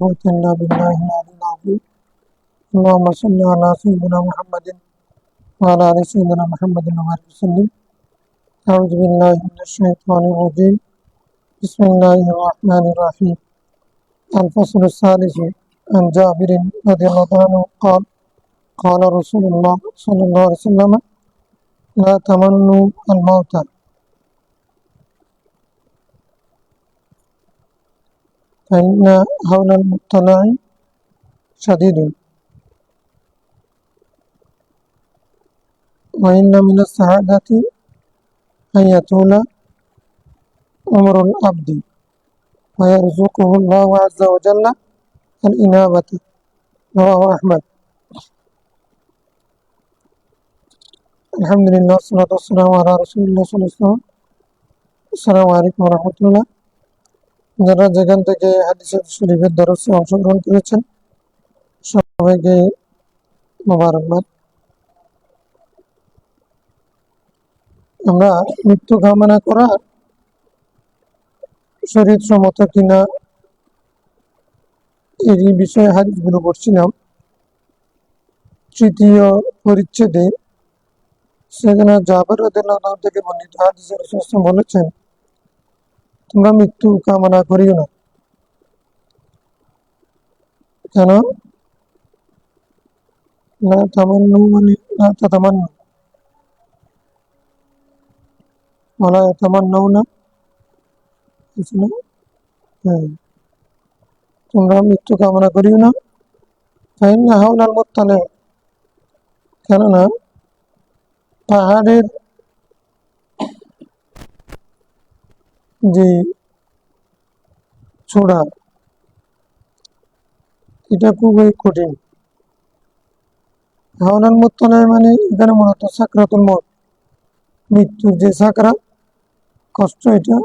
قوة إلا بالله العلي العظيم. اللهم صل على سيدنا محمد وعلى آل سيدنا محمد وبارك وسلم. أعوذ بالله من الشيطان الرجيم. بسم الله الرحمن الرحيم. الفصل الثالث. عن جابر رضي الله عنه قال قال رسول الله صلى الله عليه وسلم لا تمنوا الموت فإن هول المطلع شديد وإن من السعادة أن يطول عمر العبد ويرزقه الله عز وجل الإنابة. رواه أحمد. الحمد لله والصلاة والسلام على رسول الله صلى الله عليه وسلم. আসসালামু আলাইকুম ওয়া রাহমাতুল্লাহ। যারা যেখান থেকে হাদিসের শরীফের দরসে অংশগ্রহণ করেছেন সবাইকে মোবারকবাদ। আমরা মৃত্যু কামনা করা শরীয়তসম্মত কিনা এই বিষয়ে হাদিসগুলো পড়ছিলাম। তৃতীয় পরিচ্ছেদে সেখানে জাবের রাদিয়াল্লাহু আনহু থেকে বর্ণিত হাদিসে রাসূল বলেছেন, তোমরা মৃত্যু কামনা করিও না। কেন? না তামান্নু মানে না তাতামান্নু ওয়ালা ইয়াতামান্নাউনা। তোমরা মৃত্যু কামনা করিও না। ফাইন্না হাওলাল মুত্তালি, কেননা পাহাড়ের যে ছোড়া এটা খুবই কঠিন। হাওলাল মুত্তালি মানে এখানে মূলত সাকরাতুল মউত, মৃত্যুর যে সাকরাত কষ্ট, এটা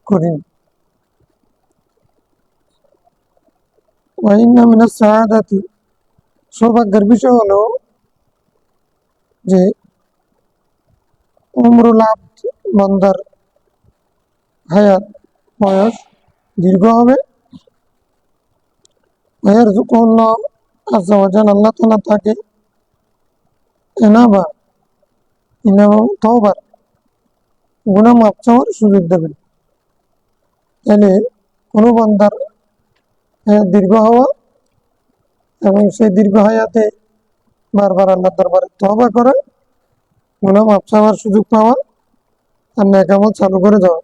কঠিন। ওয়াইন্না মিনাস সাআদাতি, সৌভাগ্যের বিষয় হলো যে উমরুল আবদ, বান্দার হায়াত বয়স দীর্ঘ হবে। ওয়ারযুকুল্লাহ আযজা ওয়া জাল্লা, আল্লাহ তাআলা তাকে ইনাবা তওবার, গুনাহ মাফ চাওয়ার সুযোগ দেবেন। তাহলে কোনো বান্দার হায়াত দীর্ঘ হওয়া এবং সেই দীর্ঘ হায়াতে বারবার আল্লাহর দরবারে তওবা করা, গুনাহ মাফ চাওয়ার সুযোগ পাওয়া আর নেক আমল চালু করে দেওয়া,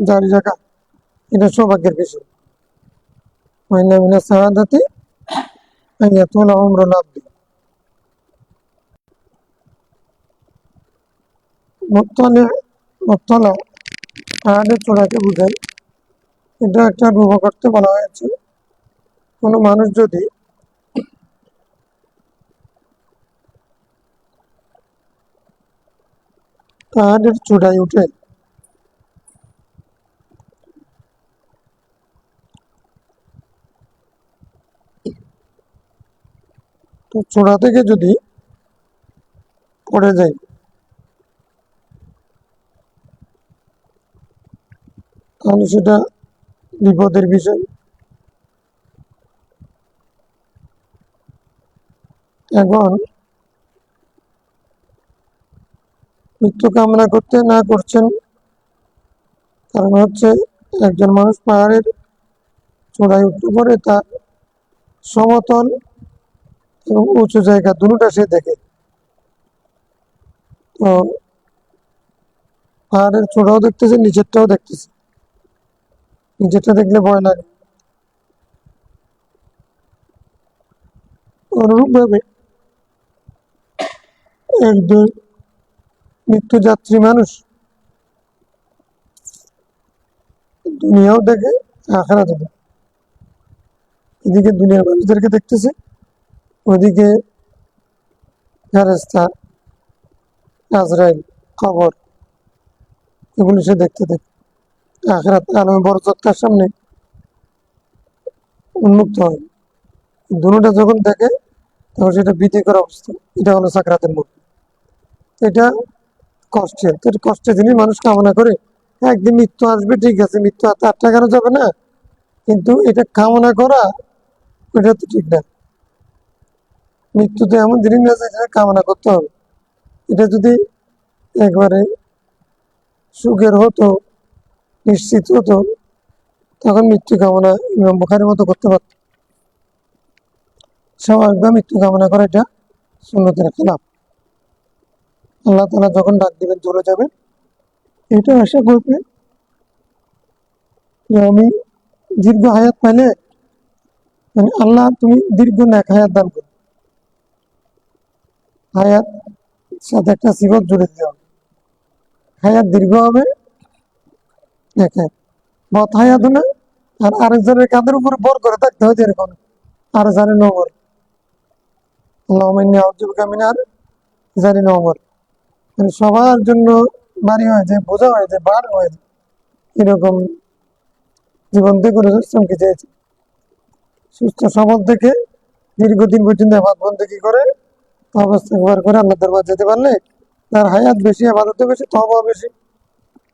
জারি রাখা, এটা সৌভাগ্যের বিষয়। ওয়াইন্না মিনাস সাআদাতি আন ইয়াতুলা উমরুল আবদি। মুত্তালা পাহাড়ের চূড়াকে বোঝায়। এটা একটা রূপক করতে বলা হয়েছে। কোনো মানুষ যদি পাহাড়ের চূড়ায় উঠে তো চূড়া থেকে যদি পড়ে যায় তাহলে সেটা বিপদের বিষয়। এখন মৃত্যু কামনা করতে না করছেন কারণ হচ্ছে একজন মানুষ পাহাড়ের চূড়ায় উঠতে পরে তার সমতল এবং উঁচু জায়গা দুটোটা সে দেখে। তো পাহাড়ের চূড়াও দেখতেছে, নিচেরটাও দেখতেছে। নিচেরটা দেখলে ভয় লাগে। অনুরূপভাবে একজন মৃত্যুযাত্রী মানুষ দুনিয়াও দেখে, আখিরাত দেখে। এদিকে দুনিয়ার মানুষদেরকে দেখতেছে, ওদিকে ফেরেশতা, আজরাইল, কবর, এগুলো সে দেখতে দেখে আখিরাত আলমে বরজত তার সামনে উন্মুক্ত হয়। দুটোটা যখন দেখে তখন সেটা ভীতিকর অবস্থা। এটা হলো সাকরাতের মুখ। এটা কষ্টের, তো কষ্টের জিনিস মানুষ কামনা করে। একদিন মৃত্যু আসবে, ঠিক আছে, মৃত্যু হাতে আটকানো যাবে না, কিন্তু এটা কামনা করা এটা তো ঠিক না। মৃত্যু তো এমন জিনিস না যে এটা কামনা করতে হবে। এটা যদি একবারে সুখের হতো, নিশ্চিত হতো, তখন মৃত্যু কামনা ইমাম বুখারীর মতো করতে পারত। স্বাভাবিকভাবে মৃত্যু কামনা করা এটা সুন্নতের খেলাফ। আল্লাহ তাআলা যখন ডাক দিবেন চলে যাবেন, এটা আশা করবে যে আমি দীর্ঘ হায়াত পাইলে, মানে আল্লাহ তুমি দীর্ঘ নেক হায়াত দান করো। হায়াত সাথে একটা সিফত জুড়ে দিতে হবে, হায়াত দীর্ঘ হবে, নেক হায়াত। বদ হায়াত না, আর আরেকজনের কাঁধের উপরে বর করে থাকতে হয় যেরকম আর জানি নগর আল্লাহুম্মা ইন্নী আউযু বিকা মিন জানি নগর, মানে সবার জন্য বাড়ি হয়ে যায়, বোঝা হয়ে যায়, বার হয়ে যায়, এরকম জীবন থেকে রাসূলকে চেয়েছে। সুস্থ সবল থেকে দীর্ঘদিন পর্যন্ত ইবাদত বন্দেগী করে তওবা ইস্তিগফার করে আল্লাহর দরবার যেতে পারলে তার হায়াত বেশি, ইবাদত বেশি, তওবা বেশি,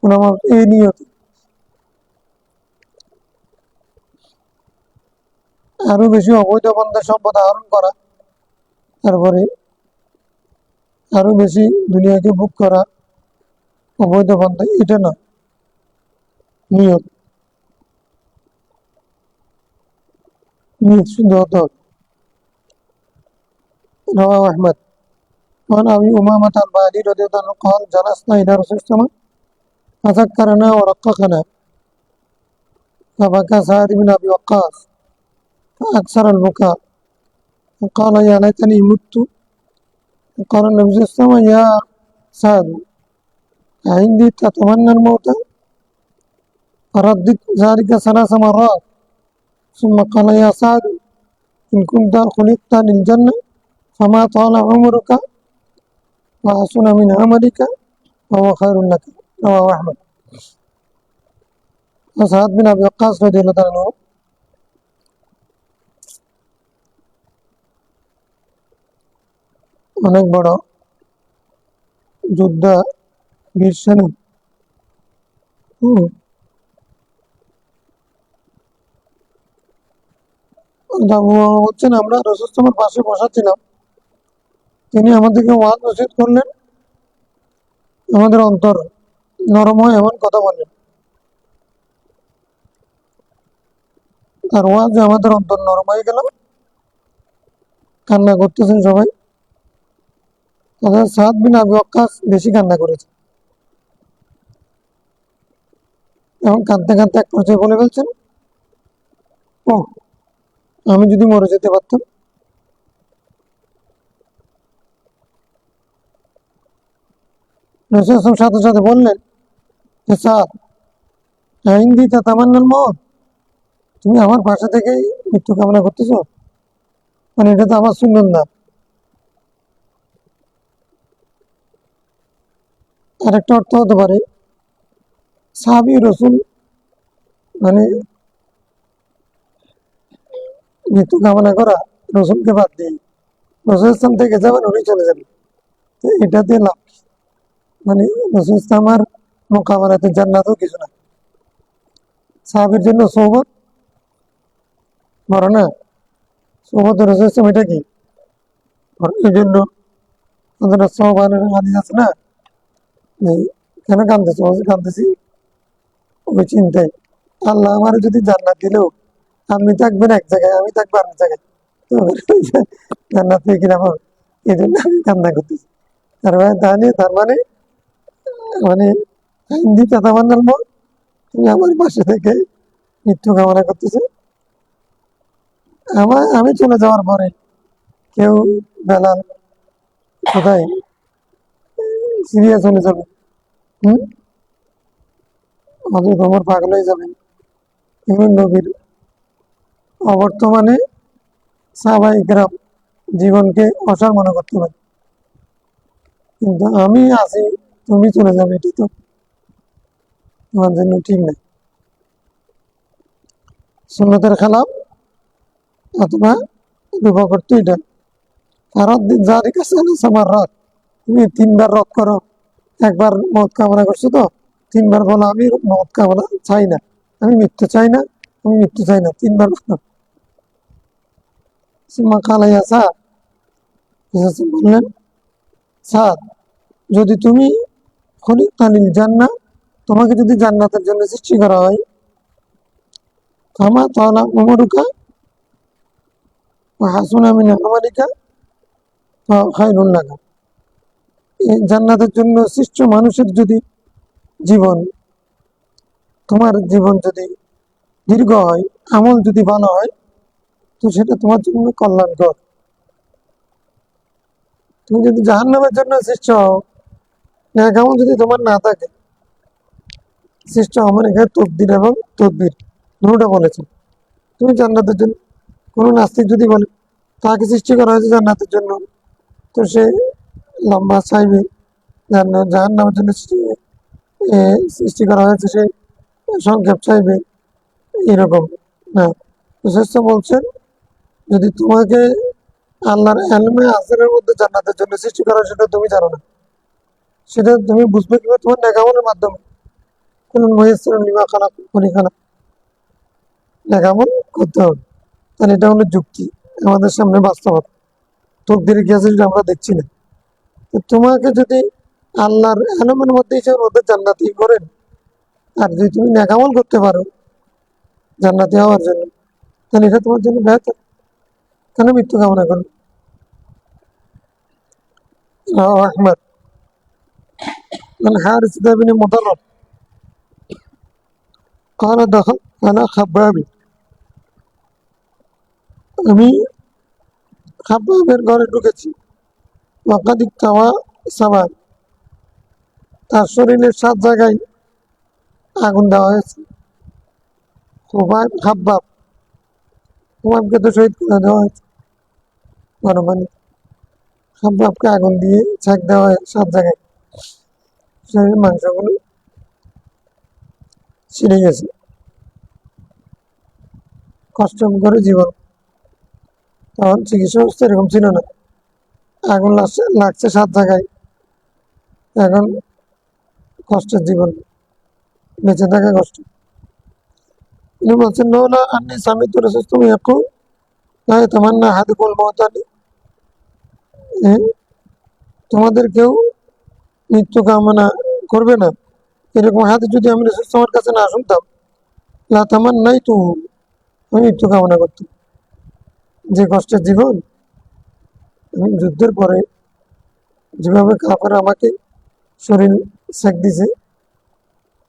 গুনাহ এই নিয়ত। আরো বেশি অবৈধ বন্ধের সম্পদ আহরণ করা, তারপরে আরো বেশি দুনিয়াকে ভোগ করা, অবৈধ বন্ধ, এটা না, নিয়ত, নিয়ত শুদ্ধ হতে হবে। রাওয়াহু আহমদ وعن أبي أمامة الباهلي رضي الله عنه قال جلسنا إلى رسول الله صلى الله عليه وسلم فذكرنا ورققنا فبكى سعد بن أبي وقاص فأكثر البكاء فقال يا ليتني مت. قال النبي صلى الله عليه وسلم يا سعد عندي تتمنى الموت؟ فردد ذلك 3 مرات ثم قال يا سعد إن كنت خلقت للجنة فما طال عمرك وحسن من عملك وهو خير لك. رواه أحمد. সাদ বিন আবি ওয়াক্কাস রাদিয়াল্লাহু তাআলা অনেক বড় যোদ্ধা, বীর সেনা। বলছেন আমরা রাসূল সাল্লাল্লাহু আলাইহি ওয়াসাল্লামের পাশে বসা ছিলাম, তিনি আমাদেরকে ওয়াজ নসিহত করলেন, আমাদের অন্তর নরম হয় এমন কথা বললেন। আর ওয়াজে আমাদের অন্তর নরম হয়ে গেল, কান্না করতেছেন সবাই। সাদ বিন আবি ওয়াক্কাস বেশি কান্না করেছে এবং কাঁদতে কাঁদতে এক পর্যায়ে বলে ফেলছেন, ও আমি যদি মরে যেতে পারতাম। রাসূল সাথে সাথে বললেন যে সাদ ইনদি তাতামান্নাল মউত, তুমি আমার পাশে থেকেই মৃত্যু কামনা করতেছো, মানে এটা তো আমার সুন্নাত না। আরেকটা অর্থ হতে পারে সাহাবী রাসূল মানে মৃত্যু কামনা করা রসুলকে বাদ দিয়ে রসুল ইসলাম থেকে যাবেন, উনি চলে যাবেন, তো এটা দিয়ে লাভ, মানে রসুল ইসলামের মোকাবেলাতে জান্নাতও কিছু না। সাহাবের জন্য সোহবত বড় না, সোহবত রসুল ইসলাম এটা কি, এই জন্য আমাদের সোহবানের হাদিস আছে না, যে কেন কাঁদতেছো, কাঁদতেছি ওই চিন্তায় আল্লাহ আমার যদি জান্নাত দিলেও আপনি থাকবেন এক জায়গায়, আমি থাকবো আরেক জায়গায়, তো জান্নাত পেয়ে কিনা পাবো, এই জন্য আমি কান্না করতেছি। তার মানে মানে হিন্দি কথা বান্নার মত তুমি আমার পাশে থেকে মৃত্যু কামনা করতেছে। আমি চলে যাওয়ার পরে কেউ বেলাল কোথায় সিরিয়া চলে যাবে, হযরত ওমর পাগল হয়ে যাবেন, এগুলো নবীর অবর্তমানে সাহাবায়ে কেরাম জীবনকে অসার মনে করতে পারে, কিন্তু আমি আছি তুমি চলে যাবে, এটি তো তোমার জন্য ঠিক না, সুন্নতের খেলাফ অথবা বিপকর্ত এটা। ফরদ জারি কাছে আমার রথ, তুমি 3বার রদ করো, একবার মত কামনা করছো তো 3বার বলো আমি মত কামনা চাই না, আমি মৃত্যু চাই না, আমি মৃত্যু চাই না, 3 বার সুম্মা কালা ইয়া সাদ, বললেন, সাদ, যদি তুমি খলিকতানিল জান্নাহ, তোমাকে যদি জান্নাতের জন্য সৃষ্টি করা হয়, কামা তালা উমরুকা ওয়া হাসুনা মিন আমালিকা খায়রুল লাকা। এই জান্নাতের জন্য সৃষ্ট মানুষের যদি জীবন, তোমার জীবন যদি দীর্ঘ হয়, আমল যদি ভালো হয়, তো সেটা তোমার জন্য কল্যাণকর। তুমি যদি জাহান্নামের জন্য সৃষ্ট হও, নেক আমল যদি তোমার না থাকে, সৃষ্ট আমার এখানে তকদির এবং তদবির দুটোটা বলেছে। তুমি জান্নাতের জন্য, কোনো নাস্তিক যদি বলে তাকে সৃষ্টি করা হয়েছে জান্নাতের জন্য, তো সে লম্বা চাইবে, জাহান্নামের জন্য সৃষ্টি করা হয়েছে, সে সংক্ষেপ চাইবে, এরকম না। শ্রেষ্ঠ বলছেন, যদি তোমাকে আল্লাহর এলমে আসরের মধ্যে জান্নাতের জন্য সৃষ্টি করা, সেটা তুমি জানো না, সেটা তুমি বুঝবে কিভাবে? তোমার নেকামলের মাধ্যমে। কোন মহিসরুল লিমা খালাক খনি খালাক, নেকামল করতে হবে। তাহলে এটা হলো যুক্তি, আমাদের সামনে বাস্তবতা। তকদিরে কি আছে সেটা আমরা দেখছি না। তো তোমাকে যদি আল্লাহর এলমের মধ্যে হিসেবে মধ্যে জান্নাতি করেন, আর যদি তুমি নেকামল করতে পারো জান্নাতি হওয়ার জন্য, তাহলে এটা তোমার জন্য বেহতর। কেন মৃত্যু কামনা করবে? আহমদ الحارث بن مضرب قال دخلت على خباب, আমি খাব্বাবের ঘরে ঢুকেছি, ওয়াকাদ ইকতাওয়া সাবাব, তার শরীরের 7 জায়গায় আগুন দেওয়া হয়েছে। খাব্বাব, খাব্বাবকে তো শহীদ করে দেওয়া হয়েছে গরম পানি। খাব্বাবকে আগুন দিয়ে ছাক দেওয়া হয় 7 জায়গায়, শরীরের মাংসগুলো ছিঁড়ে গেছে। কষ্ট করে জীবন, তখন চিকিৎসা ব্যবস্থা এরকম ছিল না, আগুন লাগছে 7 জায়গায়, এখন কষ্টের জীবন, বেঁচে থাকা কষ্ট। তিনি বলছেন, লওলা আন্নী সামি'তু রাসূলাল্লাহ ইয়াকুল লা ইয়াতামান্না আহাদুকুমুল মাউতা, তোমাদের কেউ মৃত্যু কামনা করবে না, এরকম হাদিস যদি আমি রাসূলের কাছে না শুনতাম, লা তামান্নাইতু, আমি মৃত্যু কামনা করতাম। যে কষ্টের জীবন, আমি যুদ্ধের পরে যেভাবে কাফেররা আমাকে শরীর সেক দিছে,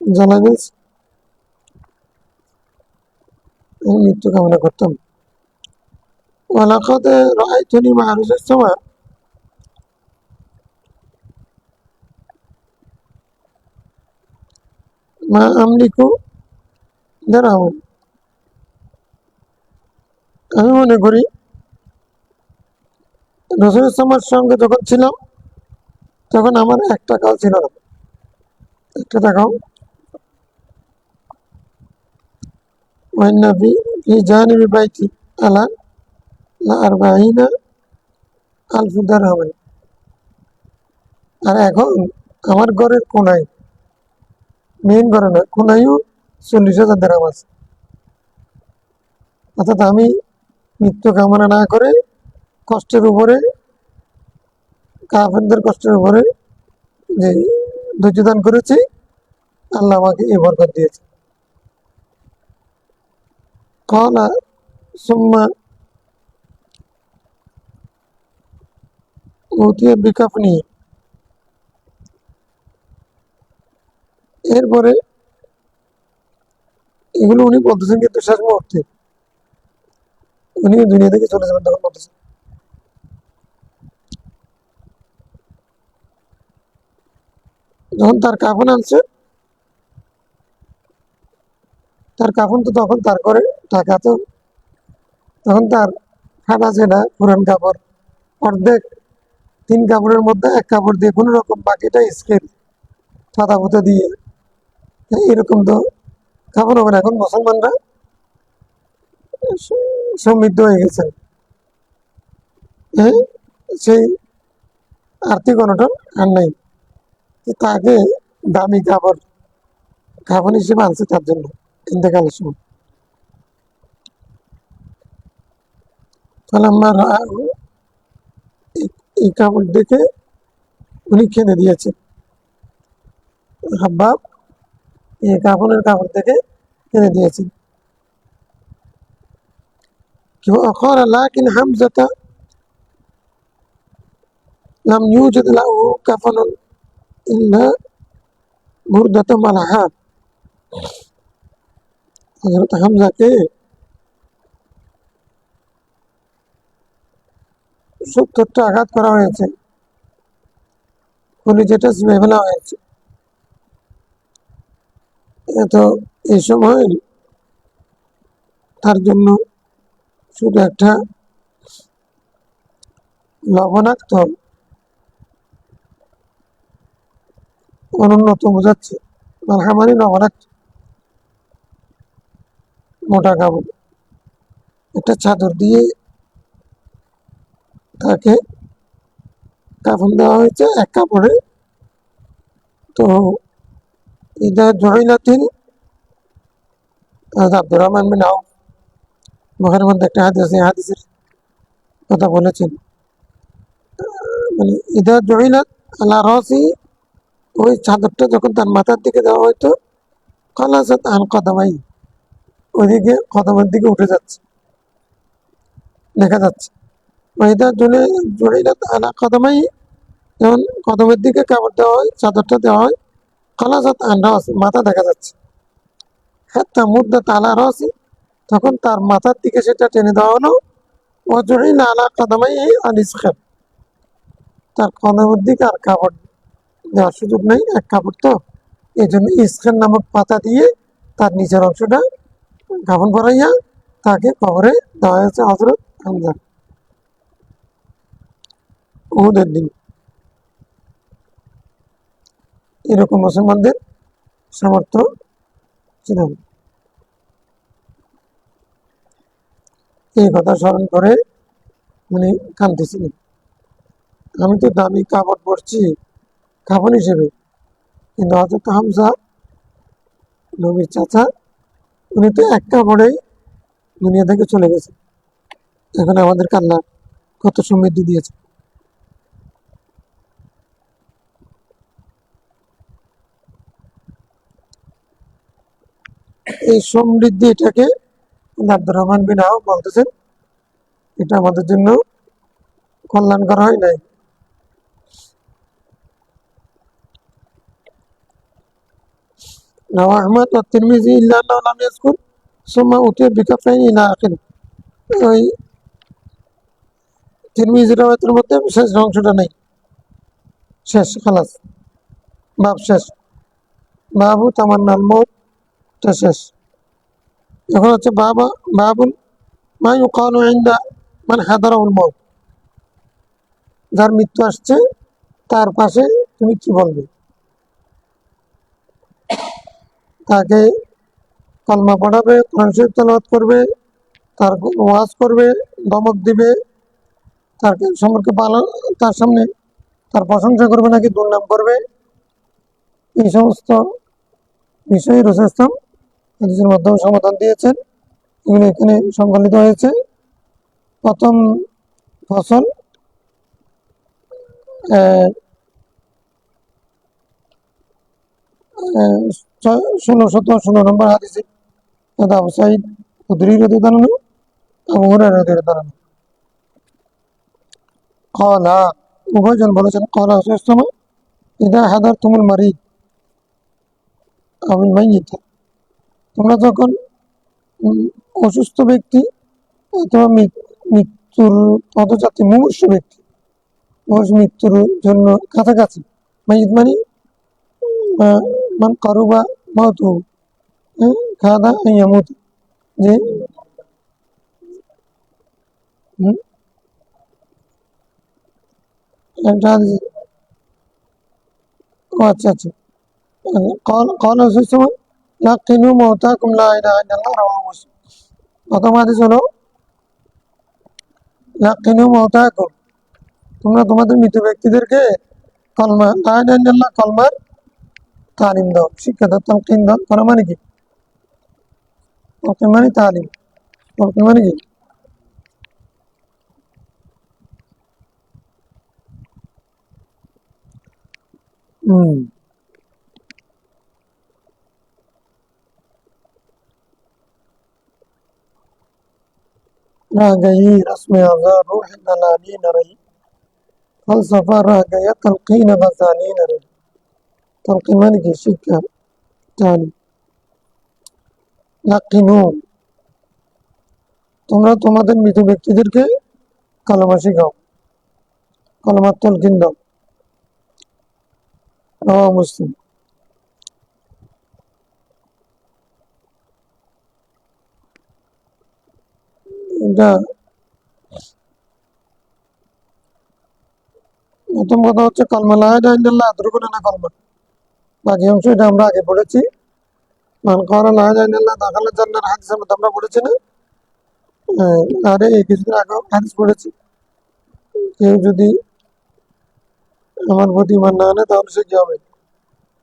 জ্বালাই দিয়েছে, আমি মৃত্যু কামনা করতাম। ওয়ালাকাদ রাআইতুনি মা'a রাসূলিল্লাহ, মা আমলিকু দিরহাম, আমি মনে করি রাসূলের সঙ্গে যখন ছিলাম তখন আমার 1 টাকাও ছিল না, 1 টাকাও। ওয়াইন্না ফি জানিবি বাইতি আলা লা আরবাঈনা আলফ দিরহাম, আর এখন আমার ঘরের কোনায়, মেইন ঘরে না, কোনায়ও 40,000 দিরহাম আছে। অর্থাৎ আমি মৃত্যু কামনা না করে কষ্টের উপরে, কাফেরদের কষ্টের উপরে যে ধৈর্য দান করেছি, আল্লাহ আমাকে এই বরকত দিয়েছে। ক্বালা সুম্মা উতিয়া বিকাফনি, এরপরে এগুলো উনি বলতেছেন, কিন্তু শেষ মুহূর্তে উনি দুনিয়া থেকে চলে যাবেন তখন বলতেছেন। যখন তার কাফন আনছে, তার কাফন তো তখন তার করে টাকা, তো তখন তার ফাটা ছেঁড়া পুরান কাপড়, অর্ধেক 3 কাপড়ের মধ্যে 1 কাপড় দিয়ে কোনো রকম, বাকিটা স্কেল ফাতা ফুতা দিয়ে, এরকম তো কাপড় হবে না। এখন মুসলমানরা সমৃদ্ধ হয়ে গেছেন, সেই আর্থিক অনটন আর নাই, তাকে দামি কাপড় হিসেবে আনছে তার জন্য ইন্তেকালের সময়। ফালাম্মা রাআহু, এই কাপড় দেখে উনি কেঁদে দিয়েছেন। হাব্বাব এই কাপড় দেখে কেঁদে দিয়েছেন। وقال لكن حمزة لم يوجد له كفن إلا بردة ملحا। হযরত হামজাকে 70টা আঘাত করা হয়েছে, কলিজাটা চিরে ফেলা হয়েছে। তো এই সময় তার জন্য শুধু একটা লবণাক্ত অনুন্নত বোঝাচ্ছে, মালহামারি লবণাক্ত মোটা কাপড়, একটা চাদর দিয়ে তাকে কাফন দেওয়া হয়েছে এক কাপড়ে। তো ইদা জয়নাতিন, আব্দুর রহমান বিন আউফ বুখারীর মধ্যে একটা হাদিস আছে, হাদিসের কথা বলেছেন, মানে ইদা জয়নাত আলা রাসি, ওই চাদরটা যখন তার মাথার দিকে দেওয়া হয়তো খালাসাত আন কদমাই, ওইদিকে কদমের দিকে উঠে যাচ্ছে, দেখা যাচ্ছে। ইদা জয়নাত আলা কদমাই, যখন কদমের দিকে কাপড় দেওয়া হয়, চাদরটা দেওয়া হয়, খালাসাত আন রাসি, মাথা দেখা যাচ্ছে। হাত্তা মুদ্দাত আলা রাসি, তখন তার মাথার দিকে সেটা টেনে দেওয়া হলো। ওয়াজুইলা আলা কদমাইহি আল ইসখার, তার কদমের দিকে আর কাপড় দেওয়ার সুযোগ নেই, এক কাপড় তো, এই জন্য ইসখার নামক পাতা দিয়ে তার নিচের অংশটা কাফন করাইয়া তাকে কবরে দেওয়া হয়েছে হযরত হামজা উহুদের দিন। এরকম মুসলমানদের সামর্থ্য ছিল না। এই কথা স্মরণ করে উনি কাঁদতেছিলেন। আমি তো দামি কাপড় পরছি কাফন হিসেবে, কিন্তু হযরত হামজা নবীর চাচা, উনি তো এক কাপড়েই দুনিয়া থেকে চলে গেছে। এখন আমাদেরকে আল্লাহ কত সমৃদ্ধি দিয়েছে। এই সমৃদ্ধি, এটাকে আব্দুর রহমান বিন আউফ বলতেছেন, এটা আমাদের জন্য কল্যাণকর হয় নাই। روى أحمد والترمذي إلا أنه لم يذكر ثم أتي بكفين إلى آخره। ওই তিরমিজি রাওয়ায়াতের মধ্যে শেষ অংশটা নেই, শেষ খালাস, বাব শেষ, বাবু তামান্নাল মউতটা শেষ। এখন হচ্ছে বাবুল মা ইউকালু ইনদা মান হাদারাহুল মউত, যার মৃত্যু আসছে তার পাশে তুমি কি বলবে? তাকে কলমা পড়াবে, কোরআন শরীফ তেলাওয়াত করবে, তার ওয়াজ করবে, ধমক দিবে, তার সম্পর্কে ভালো, তার সামনে তার প্রশংসা করবে নাকি দুর্নাম করবে? এই সমস্ত বিষয়ে রাসূল ইসলাম হাদিসের মাধ্যমে সমাধান দিয়েছেন। এগুলো এখানে সংকলিত হয়েছে। প্রথম ফসল 16 নম্বর হাদিসে আবু সাঈদ খুদরি রাদিয়াল্লাহু আনহু, আবু হুরায়রা রাদিয়াল্লাহু আনহু ক্বালা, উভয়জন বলেছেন, ক্বালা রাসূলুল্লাহ সাল্লাল্লাহু আলাইহি ওয়াসাল্লাম ইযা হাদারতুমুল মারিদ আউল মাইয়িত, তোমরা যখন অসুস্থ ব্যক্তি অথবা মৃত্যুর পদযাত্রী, মুমূর্ষু ব্যক্তি, মৃত্যুর জন্য কাছাকাছি, মাইয়িত মানে মান কারুবা মাউতু, কাদা আন ইয়ামুত, যে একটা হাদিস, ও আচ্ছা আচ্ছা, قال رسول الله صلى الله عليه وسلم লাকিনু মাউতাকুম লা ইলাহা ইল্লাল্লাহ, রাওয়াহু মুসলিম। প্রথম হাদিস হলো লাকিনু মাউতাকুম, তোমরা তোমাদের মৃত ব্যক্তিদেরকে কলমা লা ইলাহা ইল্লাল্লাহ, কলমার তালিম দাও, শিক্ষা দাও। তালকিন দাও করা মানে কি? তালকিন মানে তালিম, তালকিন মানে কি? راجعي رسم آزار روح دلالين ري فلسفة راجعي تلقين بزالين ري تلقين মানে শিক্ষা জানি লাকিনু তোমরা তোমাদের মৃত ব্যক্তিদেরকে কালেমা শেখাও কালেমার তলকিন দাও রাওয়াহু মুসলিম এটা প্রথম কথা হচ্ছে কালমা লা ইলাহা ইল্লাল্লাহ আদরুকুন না কালমা বাকি অংশ এটা আমরা আগে পড়েছি মান ক্বালা লা ইলাহা ইল্লাল্লাহ দাখালাল জান্নাহ হাদিসের মধ্যে আমরা পড়েছি না আরে এই কিছুদিন আগে হাদিস পড়েছি কেউ যদি আমার প্রতি ইমান না আনে তাহলে সে কি হবে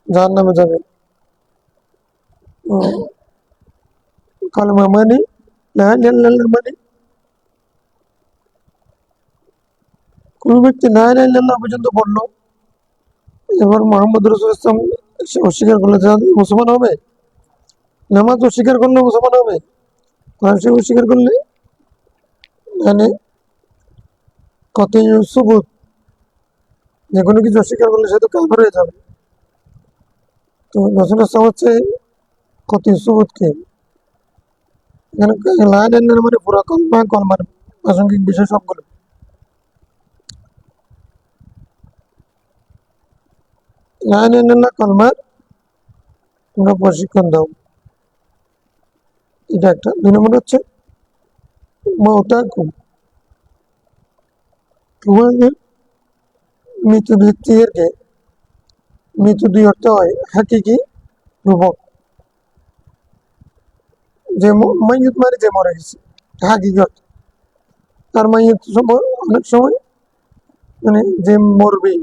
জাহান্নামে যাবে কালমা মানে লা ইলাহা ইল্লাল্লাহ মানে কোন ব্যক্তি লা ইলাহা ইল্লাল্লাহ পর্যন্ত পড়লো এবার মোহাম্মদ রাসূল ইসলাম অস্বীকার করলে মুসলমান হবে নামাজ অস্বীকার করলে মুসলমান হবে কোরআন শরীফ অস্বীকার করলে মানে কত সুবুত যে কোনো কিছু অস্বীকার করলে সে তো কাফের হয়ে যাবে তো রাসূল ইসলাম হচ্ছে কত সুবুতকে এখানে লা ইলাহা ইল্লাল্লাহ মানে পুরো কলমার প্রাসঙ্গিক বিষয় সবগুলো লা ইলাহা ইল্লাল্লাহ কলমার তোমরা প্রশিক্ষণ দাও এটা একটা 2 নম্বর হচ্ছে মাউতাকুম তোমাদের মৃত ব্যক্তিদেরকে মৃত দুই অর্থ হয় হাকিকি রূপক যে মাইয়ুত মানে যে মরে গেছে হাকিকি অর্থ তার মাইয়ুত অনেক সময় মানে যে মরবে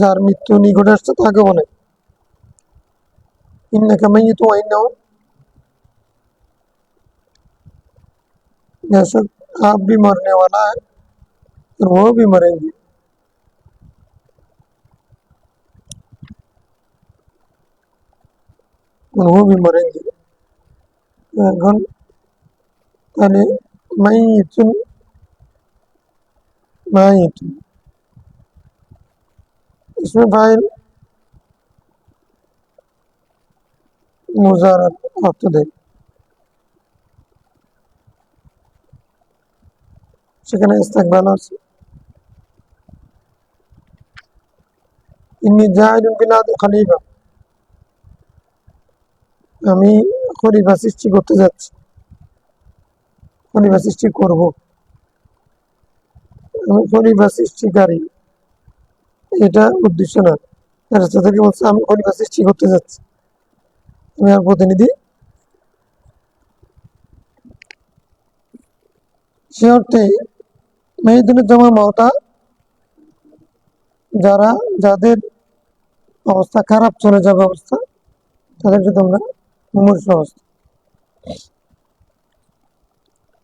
যার মৃত্যু নিকটে আসছে তাকে বলে ইন্নাকা মাইয়িতুন ওয়া ইন্নাহুম बेशक आप भी मरने वाला है और वो भी मरेंगे और वो भी मरेंगे এখন তাহলে মাইয়িতুন মাইয়িতুন इसमें फाइल मुजारत अर्थ দেয় সেখানে ইস্তেকবাল আছে ইন্নী জাইলুন ফিল আরদি খলিফা আমি খলিফা সৃষ্টি করতে যাচ্ছি খলিফা সৃষ্টি করব আমি খলিফা সৃষ্টিকারী এটা উদ্দেশ্য না ফেরেশতা থেকে বলছে আমি খলিফা সৃষ্টি করতে যাচ্ছি আমি আর প্রতিনিধি সে অর্থে মেয়েদিনের জমা মহতা যাদের অবস্থা খারাপ চলে যাবে অবস্থা তাদেরকে তোমরা মুমূর্ষু অবস্থা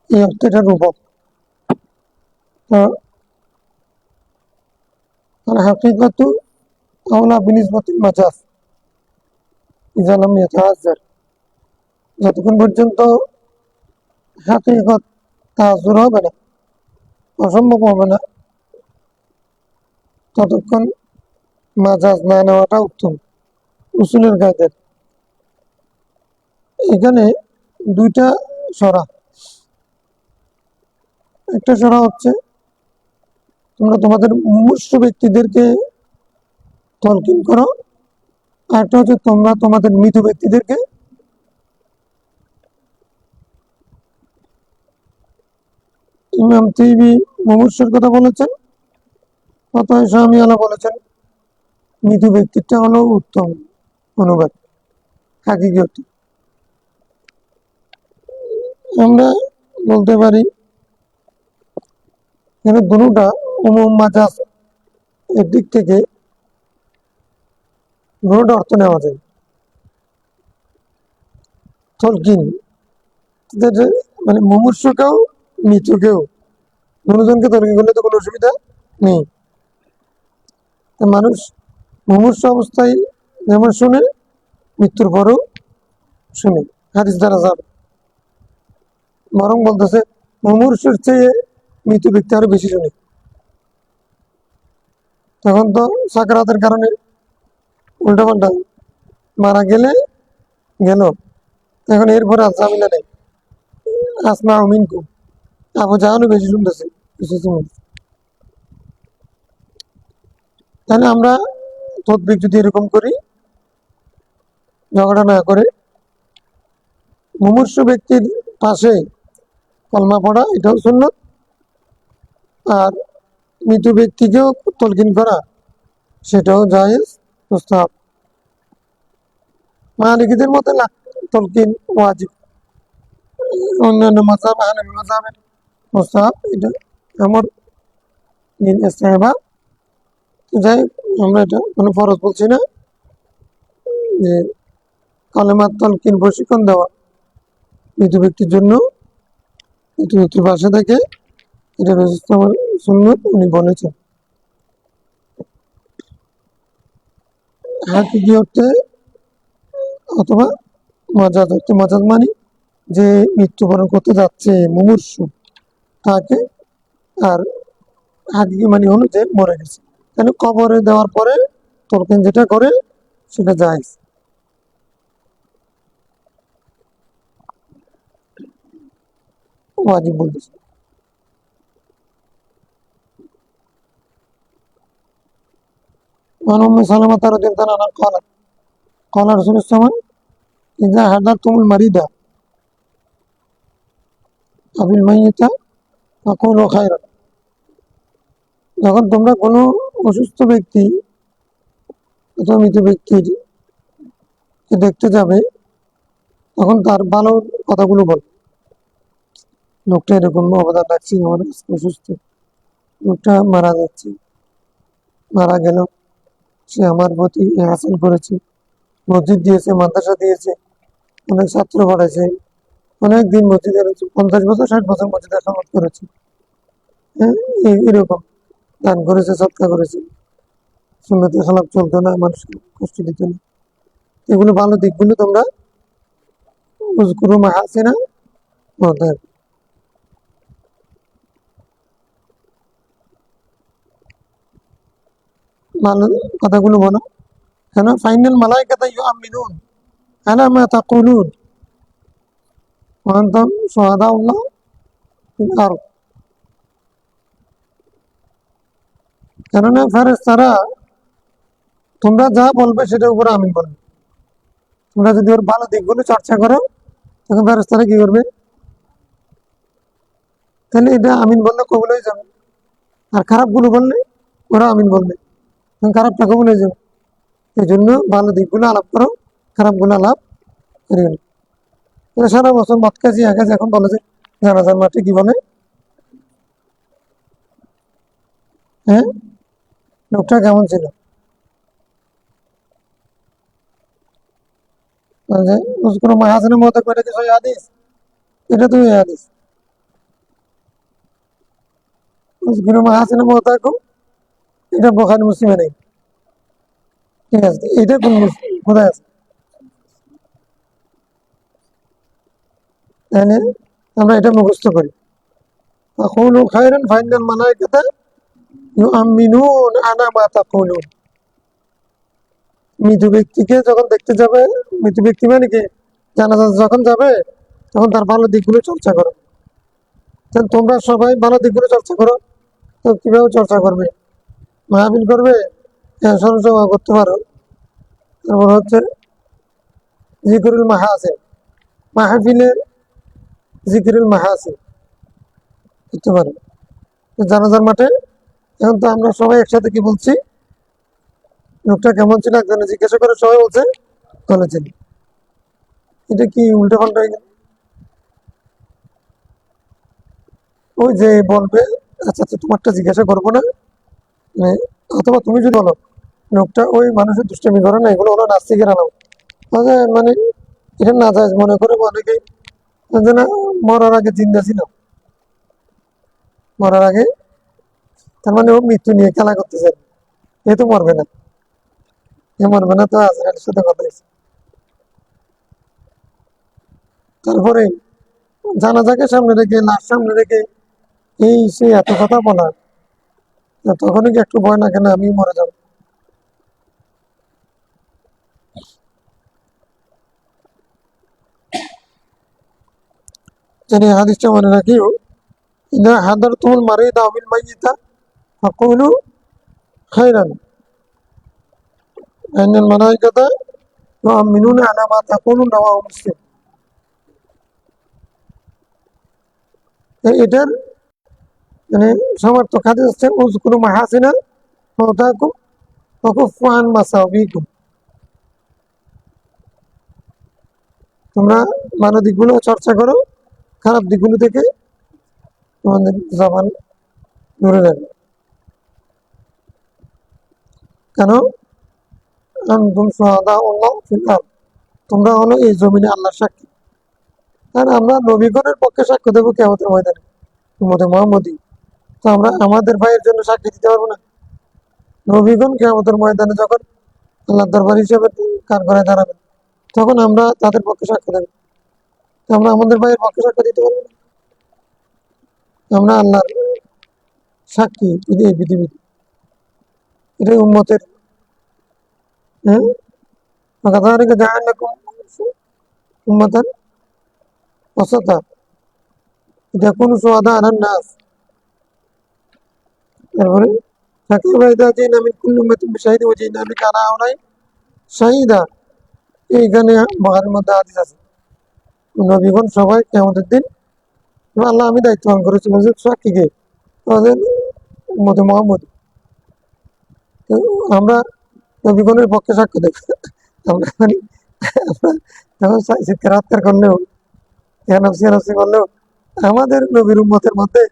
এই অর্থে এটা রূপক তো হাকিকাতু আওলা বিনিসবাতিল মাজাজ ইযা লাম ইয়াতাআজ্জার যতক্ষণ পর্যন্ত হাকিকত তাআজ্জুর হবে না অসম্ভব হবে না ততক্ষণ মাজাজ না নেওয়াটা উত্তম উসুলের কায়দায় এখানে দুইটা সরা একটা সরা হচ্ছে তোমরা তোমাদের মুমূর্ষু ব্যক্তিদেরকে তলকিন করো আরেকটা হচ্ছে তোমরা তোমাদের মৃত ব্যক্তিদেরকে ইমাম তিবি মুমূর্ষুর কথা বলেছেন অতএব শামী আলা বলেছেন মৃত ব্যক্তিটা হলো উত্তম অনুবাদ হাকিকি অর্থ আমরা বলতে পারি এখানে দুটোটা উমুম মাজাজ এর দিক থেকে দুটোটা অর্থ নেওয়া যায় তলকিন মানে মুমূর্ষুকেও মৃতকেও দুজনকে তলকিন করলে তো কোনো অসুবিধা নেই তা মানুষ মুমূর্ষু অবস্থায় যেমন শুনে, মৃত্যুর পরেও শুনে, হাদিস দ্বারা যাবে। বরং বলতেছে মুমূর্ষুর চেয়ে মৃত ব্যক্তি আরো বেশি শুনে। তখন তো সাকরাতের কারণে উল্টাপাল্টা মারা গেলে গেল, এখন এরপরে আর ঝামেলা নেই। আসমা মিনকুম, আবু জাহালও বেশি শুনতেছে, বেশি শুনতেছে। তাহলে আমরা তদবির যদি এরকম করি, ঝগড়া না করে মুমূর্ষু ব্যক্তির পাশে কলমা পড়া, এটাও সুন্নত। আর মৃত ব্যক্তিকেও তলকিন করা, সেটাও জায়েজ, মুস্তাহাব। মালিকীদের মতে তলকিন ওয়াজিব, অন্যান্য মাযহাব হানাফি মাযহাবে মুস্তাহাব। এটা আমার দিন ইস্তেহবাব। যাই হোক, আমরা এটা কোনো ফরজ বলছি না যে কালেমার তলকিন প্রশিক্ষণ দেওয়া মৃত ব্যক্তির জন্য, মৃত ব্যক্তির পাশে থেকে, এটা রয়েছে সুন্নত, উনি বলেছেন। হাকিকি অর্থে অথবা মাজাজ অর্থে, মাজাজ মানে যে মৃত্যুবরণ করতে যাচ্ছে মুমূর্ষু তাকে, আর হাকিকি মানে হলো যে মরে গেছে। তাহলে কবরে দেওয়ার পরে তলকিন যেটা করে সেটা জায়েজ। ওয়াজিব বলতেছে। وعن أم سلمة رضي الله عنها قالت قال رسول الله صلى الله عليه وسلم إذا حضرتم المريض أو الميت فقولوا خيرا। যখন তোমরা কোনো অসুস্থ ব্যক্তি অথবা মৃত ব্যক্তির দেখতে যাবে, তখন তার ভালো কথাগুলো বল। লোকটা এরকম অবদান রাখছি, আমাদের অসুস্থ, লোকটা মারা যাচ্ছে, মারা গেল, সে আমার প্রতি হাসান করেছে, মসজিদ দিয়েছে, মাদ্রাসা দিয়েছে, অনেক ছাত্র পড়াইছে, অনেক দিন মসজিদের 50 বছর 60 বছর মসজিদের খেদমত করেছে, হ্যাঁ, এরকম দান করেছে, সৎকা করেছে, সুন্নতের খেলাফ চলতো না, মানুষকে কষ্ট দিত না। এগুলো ভালো দিকগুলো তোমরা উযকুরু মাহাসিনা ওদের ভালো কথাগুলো বলো। কেন ফাইনাল মালাইকাতা ইউআমিনুন আলা মা তাকুলুন ওয়া আনতুম শুহাদাউল্লাহ ফিল আরদ। কেননা ফেরেশতারা তোমরা যা বলবে সেটার উপরে আমিন বলবে। তোমরা যদি ওর ভালো দিকগুলো চর্চা করো, তখন ফেরেশতারা কি করবে? তাহলে এটা আমিন বললে কবুল হয়ে যাবে। আর খারাপগুলো বললে ওরা আমিন বলবে, তখন খারাপটা কবুল হয়ে যাবে। এই জন্য ভালো দিকগুলো আলাপ করো, খারাপগুলো আলাপ করিও না। এটা সারা বছর মদ কাজি আগাজ এখন বলে যে জানাজার মাঠে কি বলে, হ্যাঁ, লোকটা কেমন ছিল, কোনো মাহাজনের মতো করে কিছু হাদিস, এটা তো হাদিস কোনো মাহাজনের মতো, এটা বুখারী মুসলিমে নেই। ঠিক আছে, এটা কোন কোথায় আছে? তাহলে আমরা এটা মুখস্থ করি, আকুলু খায়রান ফাইনাল মালাইকাতা ইউআমিনুন আলা মা তাকুলুন। মৃত ব্যক্তিকে যখন দেখতে যাবে, মৃত ব্যক্তি মানে কি, জানাজা যখন যাবে, তখন তার ভালো দিকগুলো চর্চা করো। তোমরা সবাই ভালো দিকগুলো চর্চা করো। তো কিভাবে চর্চা করবে? মাহফিল করবে, সরঞ্জাম করতে পারো। তারপর হচ্ছে জিকরুল মাহাসিন, মাহফিলের জিকরুল মাহাসিন করতে পারো। জানাজার মাঠে এখন তো আমরা সবাই একসাথে কি বলছি, লোকটা কেমন ছিল একজনে জিজ্ঞাসা করে সবাই বলছে ভালো ছিল। এটা কি উল্টো পাল্টা হয়ে গেল? ওই যে বলবে আচ্ছা আচ্ছা তোমারটা জিজ্ঞাসা করবো না, অথবা তুমি যদি বলো লোকটা ওই মানুষের দুষ্টামি করে না, এগুলো হলো নাস্তিকের আলাম, মানে এটা না যায় মনে করে অনেকে না মরার আগে জিন্দা ছিল, মরার আগে, তার মানে ও মৃত্যু নিয়ে খেলা করতেছে, এ তো মরবে না, এ মরবে না, তো আজরাইলের সাথে কথা হয়েছে। তারপরে জানাজাকে সামনে রেখে, লাশ সামনে রেখে এই সে এত কথা বলা, তখনই কি একটু ভয় লাগে না আমি মরে যাবো? জানি হাদিসটা মনে রাখিও, ইদা হাদারতুমুল মারিদা আও বিল মাইয়িতা ফাকুলু খাইরান ইন্নাল মালাইকাতা ইউআমিনুনা আলা মা তাকুলুন রাওয়াহু মুসলিম। এটার মানে সমর্থক হাদিস হচ্ছে উযকুরু মাহাসিনা মাওতাকুম ওয়া কুফফু আন মাসাবিকুম। তোমরা ভালো দিকগুলো চর্চা করো, খারাপ দিকগুলো থেকে তোমাদের জবান দূরে রাখবে। কেন? আনতুম শুহাদাউল্লাহ ফিল আরদ, তোমরা হলো এই জমিনে আল্লাহর সাক্ষী। কারণ আমরা নবীগণের পক্ষে সাক্ষ্য দেবো কিয়ামতের ময়দানে, উম্মতে মুহাম্মদী। তো আমরা আমাদের ভাইয়ের জন্য সাক্ষী দিতে পারবো না? নবীগণ কিয়ামতের ময়দানে যখন আল্লাহর দরবার হিসেবে কার করে দাঁড়াবেন, তখন আমরা তাদের পক্ষে সাক্ষ্য দেবো। তো আমরা আমাদের ভাইয়ের পক্ষে সাক্ষ্য দিতে পারবো না? আমরা আল্লাহর সাক্ষী এই পৃথিবীতে, এটাই উম্মতের। হ্যাঁ, وكذلك جعلناكم أمة وسطا لتكونوا شهداء على الناس। তারপরে فكيف إذا جئنا من كل أمة بشهيد وجئنا بك على هؤلاء شهيدا। এইখানে বুখারীর মধ্যে হাদিস আছে, নবীগণ সবাই কিয়ামতের দিন আল্লাহ আমি দায়িত্ব পালন করেছি বলছে সাক্ষীকে, আমাদের উম্মতে মুহাম্মদ। আমরা নবীগণের পক্ষে সাক্ষ্য দেব। আমরা মানে আমরা যখন চিৎকার করলেও, এনফসি করলেও আমাদের নবীর উম্মতের মধ্যে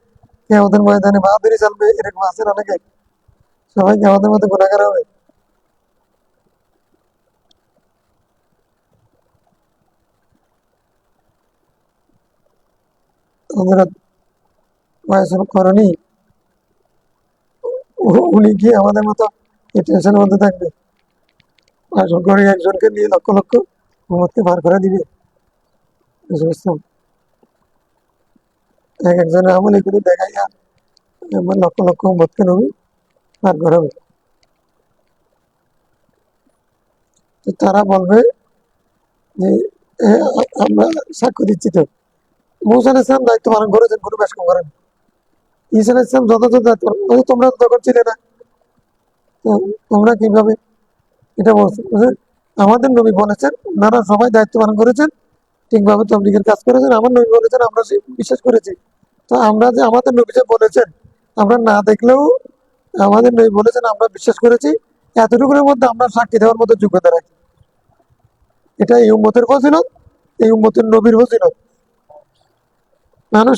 কিয়ামতের ময়দানে বাহাদুরি চলবে এরকম আছেন অনেকে। সবাই কি আমাদের মধ্যে গুনাহগার হবে? হযরত ওয়াইসুল করণী উনি কি আমাদের মতো এই টেনশনের মধ্যে থাকবে? আসল করে একজনকে নিয়ে লক্ষ লক্ষ উম্মতকে বার করে দিবে। বুঝলাম, এক একজনের আমল এগুলো দেখাইয়া লক্ষ লক্ষ উম্মতকে নবী বার করাবে। তো তারা বলবে যে আমরা সাক্ষ্য দিচ্ছি, তো মূসা আলাইহিস সালাম দায়িত্ব পালন করেছেন, কোনো বেশ কম করেন। ঈসা আলাইহিস সালাম যথাযথ দায়িত্ব পালন, তোমরা তো তখন ছিলে না, তো তোমরা কিভাবে এটা বলছো? আমাদের নবী বলেছেন ওনারা সবাই দায়িত্ব পালন করেছেন, ঠিকভাবে তাবলীগের কাজ করেছেন। আমার নবী বলেছেন আমরা বিশ্বাস করেছি। তো আমরা যে আমাদের নবী যে বলেছেন আমরা না দেখলেও আমাদের নবী বলেছেন আমরা বিশ্বাস করেছি, এতটুকুর মধ্যে আমরা সাক্ষী দেওয়ার মতো যোগ্যতা রাখি। এটা এই উম্মতের ফজিলত, এই উম্মতের নবীর ফজিলত। মানুষ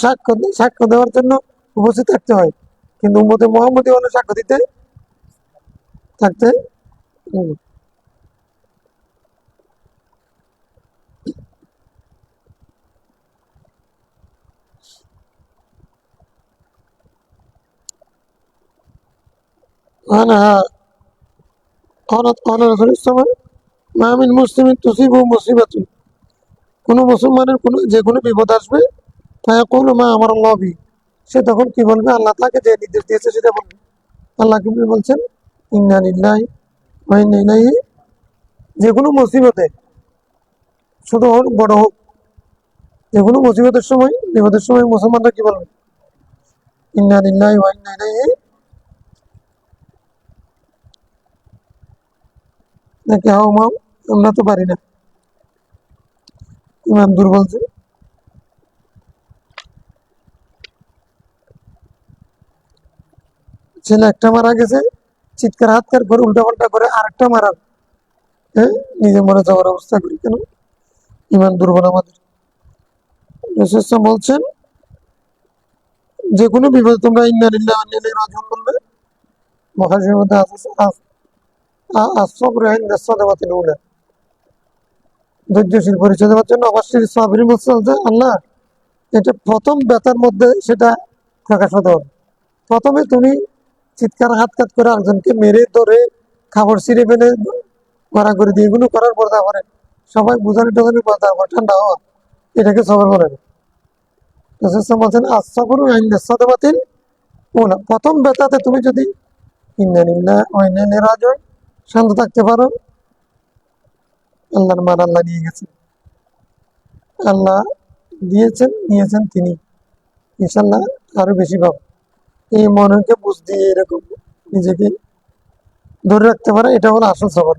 সাক্ষ্য দেওয়ার জন্য উপস্থিত থাকতে হয়, কিন্তু উম্মতে মুহাম্মদী হলে সাক্ষ্য দিতে থাকতে কোনো মুসলমানের কোনো যে কোনো বিপদ আসবে, আমার আল্লাহ, সে তখন কি বলবে? আল্লাহ তাকে যে নির্দেশ দিয়েছে সেটা বলবে। আল্লাহ কি বলছেন? ইন্না লিল্লাহি ওয়া ইন্না ইলাইহি। যে কোনো মুসিবতে, ছোট হোক বড় হোক, যে কোনো মুসিবতের সময়, বিপদের সময় মুসলমানরা কি বলবে? ইন্না লিল্লাহি ওয়া ইন্না ইলাইহি। নাকি হাও মাও, আমরা তো পারি না, ইমান দুর্বল যে। ছেলে একটা মারা গেছে, চিৎকার হাতকার করে উল্টা পাল্টা করে আরেকটা মারার, হ্যাঁ, নিজে মরে যাওয়ার অবস্থা করি কেন? ইমান দুর্বল আমাদের। রাসূল বলছেন যে কোনো বিপদে তোমরা ইন্না লিল্লাহি ওয়া ইন্না ইলাইহি রাজিউন বলবে। বুখারীর মধ্যে আছে as-sabru ইনদা সাদমাতিল উলা, ধৈর্যশীল পরিচয় দেওয়ার জন্য অবশ্যই সাবরিন বলছে আল্লাহ, এটা প্রথম ব্যথার মধ্যে সেটা প্রকাশ হতে হবে। প্রথমে তুমি চিৎকার হাতকাত করে একজনকে মেরে ধরে খাবার ছিঁড়ে ফেলে গড়াগড়ি দিয়ে এগুলো করার পর তারপরে সবাই বুঝানি টুজানি পর তারপর ঠান্ডা হওয়া, এটাকে সবর বলে না। বলছেন আসাবরু আইন্দা সাদাবাতিল ওলা, প্রথম ব্যথাতে তুমি যদি শান্ত থাকতে পারো, আল্লাহর মান আল্লাহ নিয়ে গেছেন, আল্লাহ দিয়েছেন নিয়েছেন তিনি, ইনশাল্লাহ আরো বেশি পাবো। এই মনকে বুঝ দিয়ে এরকম নিজেকে ধরে রাখতে পারে, এটা হলো আসল সবর।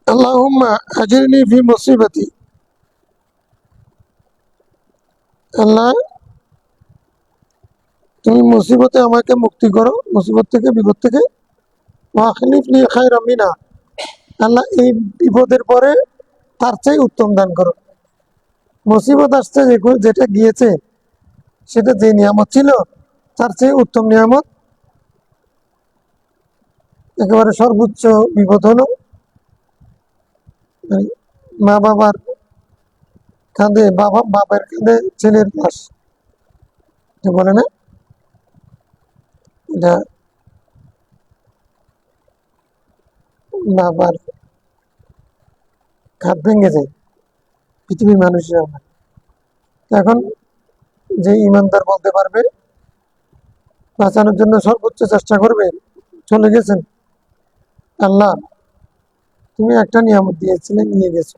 আল্লাহুম্মা আজরিনি ফি মুসিবাতি, আল্লাহ তুমি মুসিবতে আমাকে মুক্তি করো, মুসিবত থেকে, বিপদ থেকে। ওয়াখলিফনি খায়রাম মিনহা, আল্লাহ এই বিপদের পরে তার চেয়ে উত্তম দান করো। মুসিবত আসছে, যেটা গিয়েছে সেটা যে নিয়ামত ছিল তার চেয়ে উত্তম নিয়ামত, একেবারে সর্বোচ্চ বিপদ হলো মা বাবার কাঁধে, বাবার কাঁধে ছেলের লাশ, বলে না এটা, বাবার কাঁধ ভেঙে যায় পৃথিবীর মানুষের। এখন যে ইমানদার বলতে পারবে, বাঁচানোর জন্য সর্বোচ্চ চেষ্টা করবে, চলে গেছেন, আল্লাহ তুমি একটা নিয়ামত দিয়েছিলে, নিয়ে গেছো,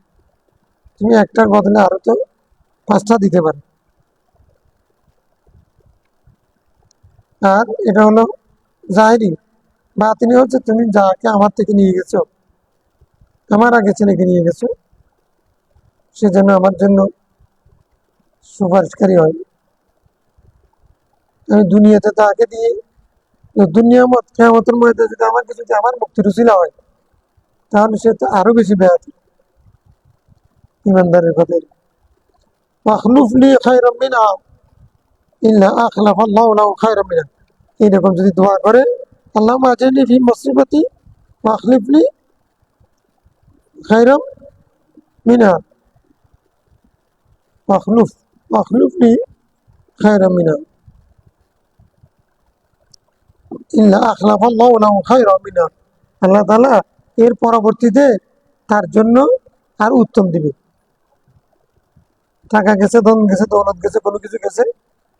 তুমি একটার বদলে আরো তো 5টা দিতে পারো। আর এটা হলো জাহেরি, বা তিনি হচ্ছে তুমি যাকে আমার থেকে নিয়ে গেছো, আমার আগে ছেলেকে নিয়ে গেছো, সে যেন আমার জন্য সুপারিশকারী হয়। আমি দুনিয়াতে তাকে দিয়ে দুনিয়ামত কেয়ামতের মধ্যে যদি আমাকে, যদি আমার মুক্তির উসিলা হয়, তাহলে সে তো আরো বেশি ব্যাহত ইমানদারের কথাই। ওয়াখলুফলি খায়রাম মিনহা ইল্লা আখলাফাল্লাহু লাহু খায়রাম মিনহা, এইরকম যদি দোয়া করে, আল্লাহুম্মা আজরিনি ফি মুসিবাতি ওয়াখলিফলি খায়রাম মিনহা, ওয়াখলুফলি খায়রাম মিনহা ইল্লা আখলাফাল্লাহু লাহু খায়রাম মিনহা, আল্লাহ তাআলা এর পরবর্তীতে তার জন্য আর উত্তম দিবে। টাকা গেছে, ধন গেছে, দৌলত গেছে, কোনো কিছু গেছে,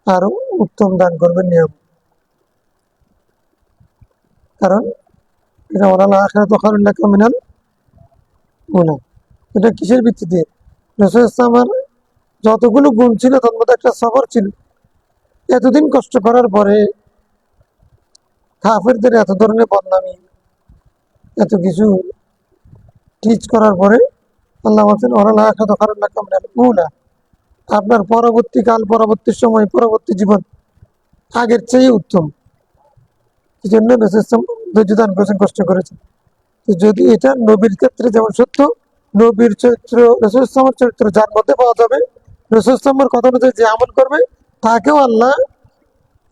আরো উত্তম দান করবেন নিয়ম। কারণ এটা ওরাল আখিরাতু খায়রুল লাকা মিনাল উলা, এটা কিসের ভিত্তিতে? রাসূল ইসলামের যতগুলো গুণ ছিল তার মধ্যে একটা সবর ছিল। এতদিন কষ্ট করার পরে, কাফেরদের এত ধরনের বদনামি, এত কিছু টিচ করার পরে আল্লাহ বলছেন ওরাল আখিরাতু খায়রুল লাকা মিনাল উলা, আপনার পরবর্তী কাল, পরবর্তী সময়, পরবর্তী জীবন আগের চেয়ে উত্তম। এই জন্য রাসূল ইসলাম ধৈর্য দান করেছেন, কষ্ট করেছেন। যদি এটা নবীর ক্ষেত্রে যেমন সত্য, নবীর চরিত্র, রাসূল ইসলামের চরিত্র যার মধ্যে পাওয়া যাবে, রাসূল ইসলামের কথা অনুযায়ী যে আমল করবে, তাকেও আল্লাহ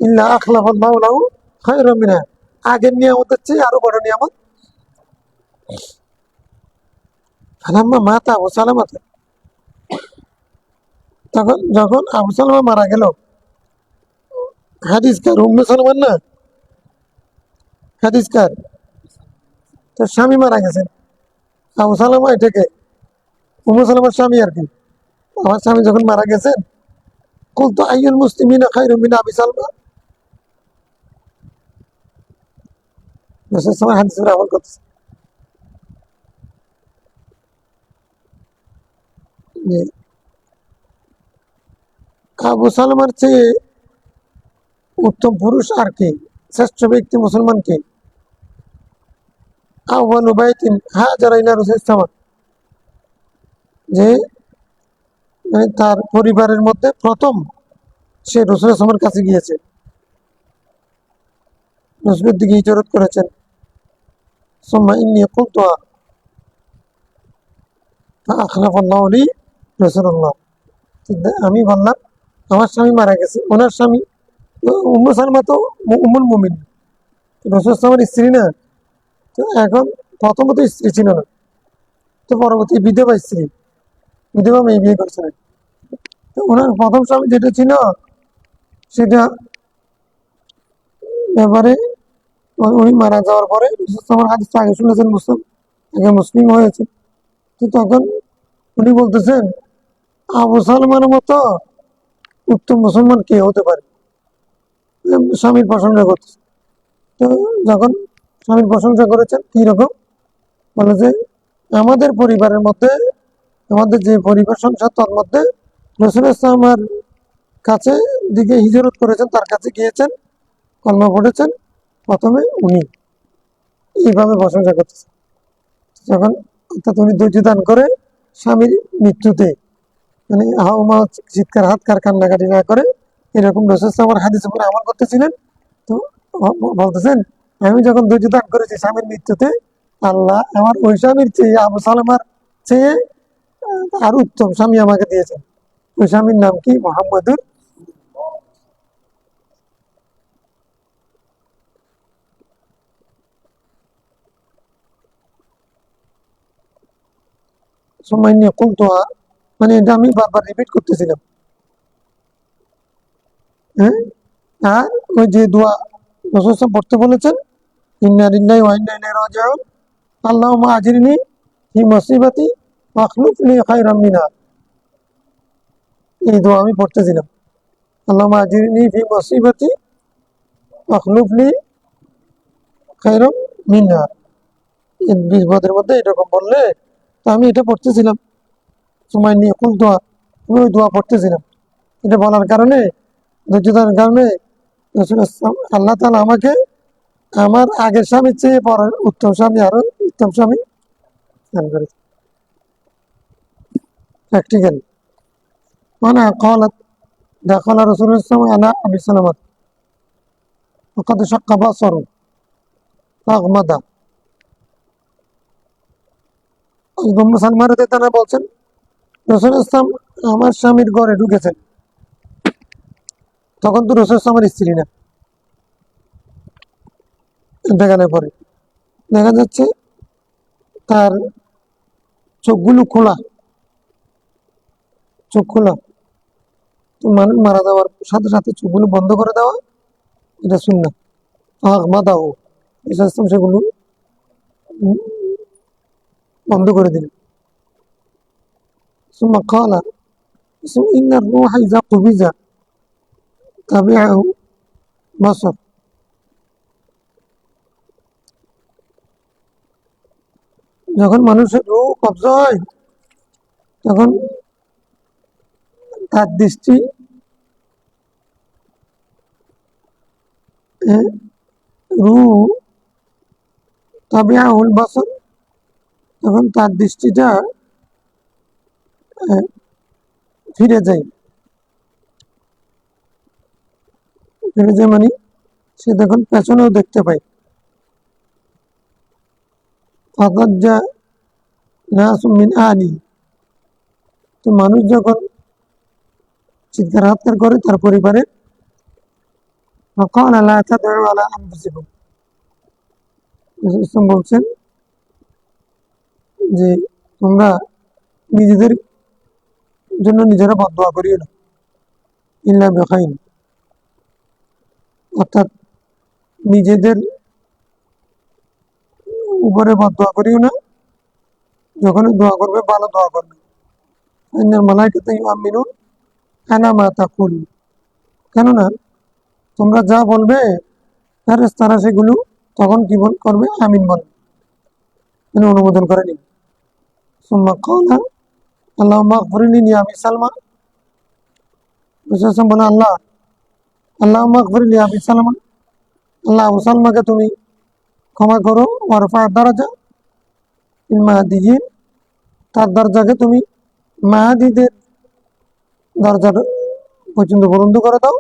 ইল্লা আখলাফাল্লাহু লাহু খায়রাম মিনহা, আগের নিয়ামতের চেয়ে আরো বড় নিয়ামত। ফালাম্মা মাতা আবু সালামা, তখন যখন আবু সালামা মারা গেল, হাদিসকার উম্মে সালমান না, হাদিসকার, তার স্বামী মারা গেছেন। আবু সালামা এটাকে উম্মে সালামার স্বামী আর কি, আমার স্বামী যখন মারা গেছেন, কুলতু আইয়ুল মুসলিমিনা খায়রুম মিন আবি সালমা, রাসূল সাল্লাল্লাহু হাদিসের আমল করতেছে। যে আবু সালমার চেয়ে উত্তম পুরুষ আর কি, শ্রেষ্ঠ ব্যক্তি মুসলমান কে? আউয়ালু বাইতিন হাজারা ইলা রাসূলিল্লাহ সাল্লাল্লাহু আলাইহি ওয়াসাল্লাম, যে মানে তার পরিবারের মধ্যে প্রথম সে রাসূল সাল্লাল্লাহু কাছে গিয়েছে, রাসূলের দিকে হিজরত করেছেন। সুম্মা ইন্নী কুলতুহা ফাআখলাফাল্লাহু লি রাসূলুল্লাহ, আমি বললাম আমার স্বামী মারা গেছে, ওনার স্বামী উম্মে সালমা তো উম্মুল মুমিন, রাসূল সাল্লাল্লাহু স্ত্রী না, তো এখন প্রথমত স্ত্রী ছিল না, তো পরবর্তী বিধবা স্ত্রী, বিধবা মেয়ে বিয়ে করছিলেন। তো ওনার প্রথম স্বামী যেটা ছিল, সেটা ব্যাপারে উনি মারা যাওয়ার পরে আমার হাদিস আগে শুনেছেন, মুসলিম আগে মুসলিম হয়েছে। তো তখন উনি বলতেছেন আবু সালমানের মতো উত্তম মুসলমান কে হতে পারে, স্বামীর প্রশংসা করতেছে। তো যখন স্বামীর প্রশংসা করেছেন কি রকম, বলে যে আমাদের পরিবারের মধ্যে, আমাদের যে পরিবার সংসার তার মধ্যে রসুল ইসলামের কাছে দিকে হিজরত করেছেন, তার কাছে গিয়েছেন, কলমা পড়েছেন প্রথমে উনি, এইভাবে প্রশংসা করতেছেন। যখন অর্থাৎ উনি ধৈর্য দান করে স্বামীর মৃত্যুতে মানে হাওমা চিৎকার হাতকার কান্নাকাটি না করে এরকম রসুল ইসলামের হাদিস উপরে আমল করতেছিলেন। তো বলতেছেন আমি যখন ধৈর্য দান করেছি স্বামীর মৃত্যুতে, আল্লাহ আমার ওই স্বামীর চেয়ে আবু সালামার চেয়ে আর উত্তম স্বামী আমাকে দিয়েছেন। ওই স্বামীর নাম কি? মোহাম্মদুর। সুমাইনি কুলতুহা, মানে এটা আমি বারবার রিপিট করতেছিলাম। হ্যাঁ, আর ওই যে দোয়া রাসূল সাল্লাল্লাহু পড়তে বলেছেন, ইন্না লিল্লাহি ওয়া ইন্না ইলাইহি রাজিউন, আল্লাহুম্মা আজিরনি ফি মুসিবাতি ওয়াখলুফ লি খায়রাম মিনহা, এই দোয়া আমি পড়তেছিলাম। আল্লাহুম্মা আজিরনি ফি মুসিবাতি ওয়াখলুফ লি খায়রাম মিনহা, এই বিপদের মধ্যে এরকম বললে, তো আমি এটা পড়তেছিলাম। সময় নিয়ে কুল দোয়া, আমি ওই দোয়া পড়তেছিলাম। এটা বলার কারণে, ধৈর্যতার কারণে আল্লাহ তাআলা আমাকে আমার আগের স্বামীর চেয়ে পরের উত্তম স্বামী, আরো উত্তম স্বামী দান করেছে। প্র্যাকটিক্যাল মানে قالت دخل رسول الله صلى الله عليه وسلم على ابي سلمة وقد شق بصره فاغمض। মুসলমান তারা বলছেন রসুল ইসলাম আমার স্বামীর ঘরে ঢুকেছেন, তখন তো রসুল ইসলামের স্ত্রী না। দেখানোর পরে দেখা যাচ্ছে তার চোখগুলো খোলা, চোখ খোলা। তো মানুষ মারা যাওয়ার সাথে সাথে চোখগুলো বন্ধ করে দেওয়া, এটা সুন্নাহ। আহমাদাহ, রসুল ইসলাম সেগুলো বন্ধ করে দিলেন। সুম্মা ক্বালা ইন্নার রূহা ইযা কুবিযা তাবিআহু বাসার। যখন মানুষের রূহ কবজা হয় তখন তার দৃষ্টি রূহ তাবিআহুল বাসার, তখন তার দৃষ্টিটা ফিরে যায়। ফিরে যায় মানে সে তখন পেছনেও দেখতে পায়। ফাদাজ্জা নাসুম মিন আহলি, তো মানুষ যখন চিৎকার হাতকার করে তার পরিবারে, ফাকালা লা তাদউ আলা আনফুসিকুম, রাসূল ইসলাম বলছেন যে তোমরা নিজেদের জন্য নিজেরা বদদোয়া করিও না, ইল্লা বিখাইর, অর্থাৎ নিজেদের উপরে বদদোয়া করিও না, যখন দোয়া করবে ভালো দোয়া করবে। ইন্নাল মালাইকাতা ইউআমিনুন আলা মা তাকুল, কেননা তোমরা যা বলবে ফেরেশতারা সেগুলো তখন কি করবে? আমিন বলবে, মানে অনুমোদন করে নিবে। সুম্মা ক্বালা আল্লাহুম্মা আগফিরলি লি আবি সালমা, রাসূল বলেন আল্লাহুম্মা আগফিরলি আবি সালমা, আল্লাহ আবু সালমাকে তুমি ক্ষমা করো, ওয়ারফা দারাজা ফিল মাহদিয়িন, তার দরজাকে তুমি মাহাদিদের দরজার পর্যন্ত বুলন্দ করে দাও।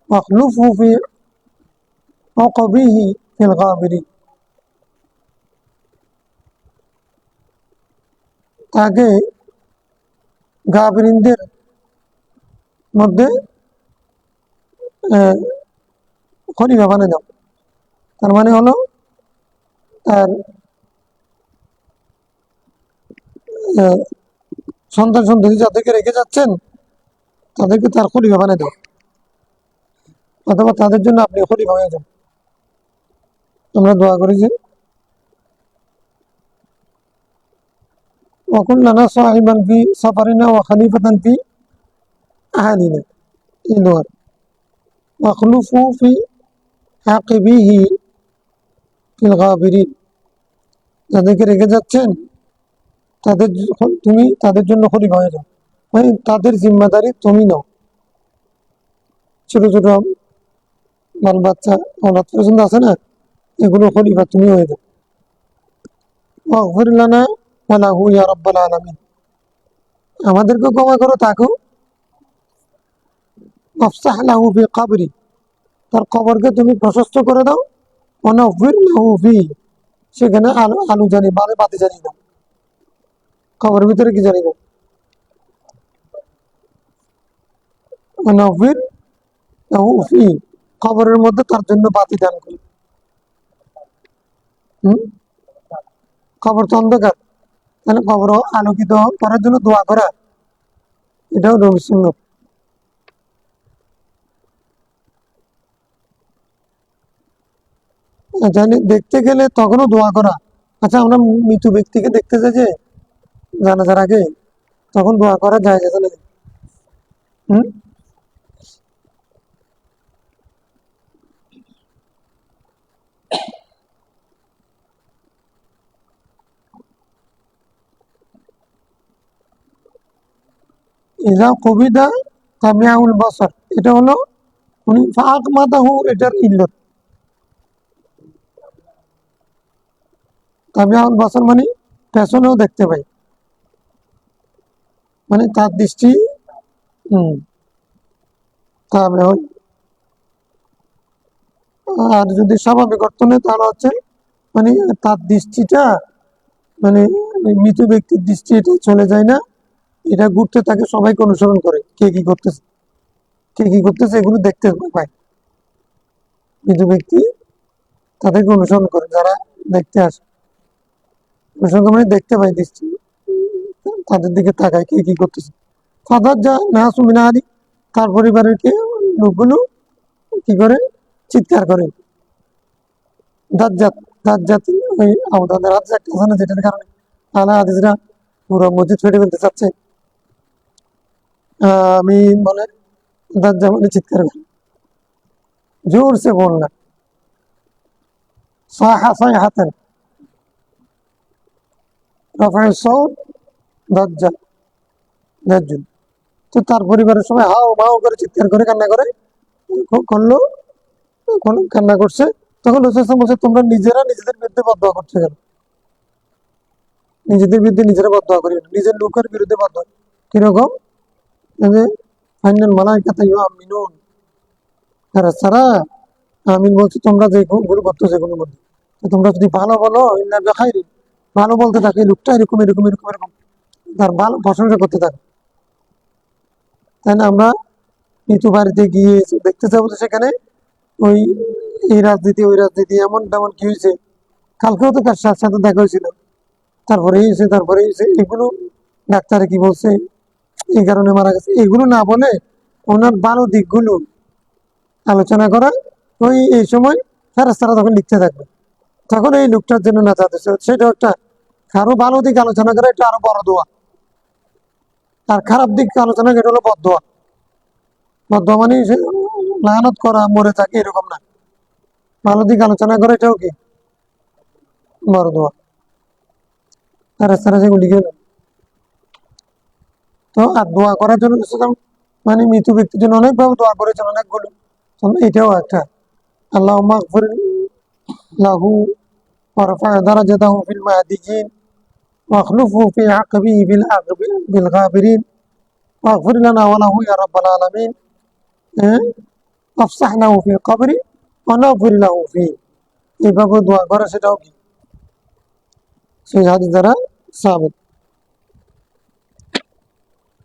ওয়াখলুফহু ফি উকবিহি ফিল গাবিরিন, তাকে গাবিরিনদের মধ্যে খলিফা বানিয়ে দাও। তার মানে হলো তার সন্তান সন্ততি যাদেরকে রেখে যাচ্ছেন তাদেরকে তার খলিফা বানিয়ে দাও। অথবা তাদের জন্য আপনি খলিফা হয়ে যান। আমরা দোয়া করি যে ওয়াকুন লানা সাহিবান ফি সাফারিনা ওয়া খলিফাতান ফি আহলিনা, এই দোয়া। ওয়াখলুফু ফি আকিবিহি ফিল গাবিরিন, যাদেরকে রেখে যাচ্ছেন তাদের তুমি তাদের জন্য খলিফা হয়ে যাও, মানে তাদের জিম্মাদারি তুমি নাও। ছোট ছোট বাল বাচ্চা অনাথ পর্যন্ত আছে না, এগুলো খলিফা তুমি হয়ে যাও। ওয়াগফির লানা ওয়া লাহু ইয়া রাব্বাল আলামিন, আমাদেরকে ক্ষমা করো তাকেও। আফসাহ লাহু ফি কবরি, তার কবরকে তুমি প্রশস্ত করে দাও। ওয়ানাফির লাহু ফি, সেখানে আলো আলো জানি বারে বাতি জানি দাও। কবরের ভিতরে কি জানি দাও? ওয়ানাফির লাহু ফি, কবরের মধ্যে তার জন্য বাতি দান করি। হম, কবর তো অন্ধকার, তাহলে কবর আলোকিত করার জন্য দোয়া করা, এটাও নবীর সুন্নাত। জানি দেখতে গেলে তখনও দোয়া করা। আচ্ছা, আমরা মৃত ব্যক্তিকে দেখতে যাই যে জানাজার আগে, তখন দোয়া করা যায় যাবে না? হম, ইজা কবিদা তামিয়াউল বসর, এটা হলো উনি ফাঁক মাতাহু, এটার ইল্লত। তামিয়াউল বসর মানে পেছনেও দেখতে পাই, মানে তার দৃষ্টি। হম, তাহলে আর যদি স্বাভাবিক অর্থ নেই তাহলে হচ্ছে মানে তার দৃষ্টিটা, মানে মৃত ব্যক্তির দৃষ্টি এটা চলে যায় না, এটা ঘুরতে থাকে, সবাইকে অনুসরণ করে কে কি করতেছে, কে কি করতেছে এগুলো দেখতে পায়। মৃত ব্যক্তি তাদেরকে অনুসরণ করে, যারা দেখতে আসে অনুসরণ মানে দেখতে পায় দৃষ্টি, তাদের দিকে তাকায় কে কি করতেছে। ফাদার যা না সুমিনা আলী, তার পরিবারের কে লোকগুলো কি করে চিৎকার করে। দাজ্জাত, দাজ্জাত ওই আমাদের হাতে একটা আছে না, যেটার কারণে আলা হাদিসরা পুরো মসজিদ ফেটে ফেলতে চাচ্ছে। আমি বলে দাজ্জাল মানে চিৎকার করে, জোর সে বললাম সাহা সাইহাতান রাফা'আ সাউত দাজ্জাল, দাজ্জাল। তো তার পরিবারের সবাই হাও মাও করে চিৎকার করে কান্না করে করলো, কান্না করছে। তখন রসুল বলছে, তোমরা নিজেরা নিজেদের বিরুদ্ধে বদদোয়া করছো কেন? নিজেদের বিরুদ্ধে নিজেরা বদদোয়া করি, নিজের লোকের বিরুদ্ধে বদদোয়া কিরকম? যে ফাইনাল মালাইকাতা ইউআমিনুন, তারা আমিন বলছে তোমরা যে গুলো করতো যেগুলোর মধ্যে। তো তোমরা যদি ভালো বলো ইল্লা বিখাইরিন, ভালো বলতে থাকে, লোকটা এরকম এরকম এরকম এরকম, তার ভালো প্রশংসা করতে থাকে। তাই না? আমরা মৃত্যু বাড়িতে গিয়ে দেখতে যাবো যে সেখানে ওই এই রাজনীতি ওই রাজনীতি এমন তেমন কি হয়েছে, কালকেও তো তার সাথে সাথে দেখা হয়েছিল, তারপরে এই হয়েছে তারপরে এই হয়েছে, এগুলো ডাক্তারে কি বলছে এই কারণে মারা গেছে, এগুলো না বলে ওনার ভালো দিকগুলো আলোচনা করা। ওই এই সময় ফেরেশতারা তখন লিখতে থাকবে, তখন এই লোকটার জন্য না চাচ্ছে, সেটা একটা কারো ভালো দিক আলোচনা করা, এটা আরো বড় দোয়া। আর খারাপ দিক আলোচনা এটা হলো বদদোয়া। বদদোয়া মানে লানত করা, মরে থাকে এরকম না, ভালো দিক আলোচনা করা এটাও কি বড় দোয়া। ফেরেশতারা সেগুলো লিখে নেয়। তো আর দোয়া করার জন্য মানে মৃত ব্যক্তির জন্য অনেকভাবে দোয়া করেছেন, অনেকগুলো। এটাও একটা, আল্লাহ মাগফির লাহু ওয়ারফা দারাজাতাহু ফিল মাহদিয়িন واخلفه في عقبه بالغابرين واغفر لنا وله يا رب العالمين افسح له في قبري ونغفر له فيه, এইভাবে দোয়া করা সেটাও কি সেই হাদিস দ্বারা সাবিত।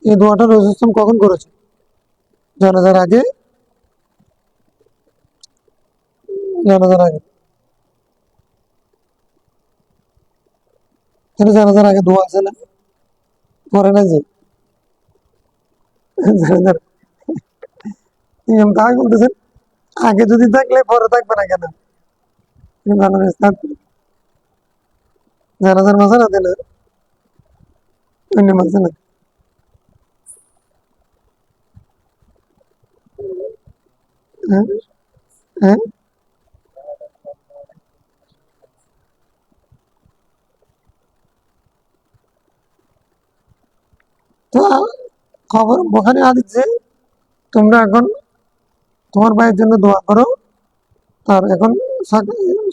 এই দোয়াটা রাসূল সাল্লাল্লাহু আলাইহি ওয়াসাল্লাম কখন করেছে? জানাজার আগে, জানাজার আগে, জানাজার আগে দোয়া আছে না, করে না যে জানাজার ইমাম তাই বলতেছেন আগে যদি থাকলে পরে থাকবে না কেন? জানাজার মাঝে না দিলে অন্য মাঝে না। হ্যাঁ, হ্যাঁ। তো খবর বোখারি হাদিস যে তোমরা এখন তোমার ভাইয়ের জন্য দোয়া করো, আর এখন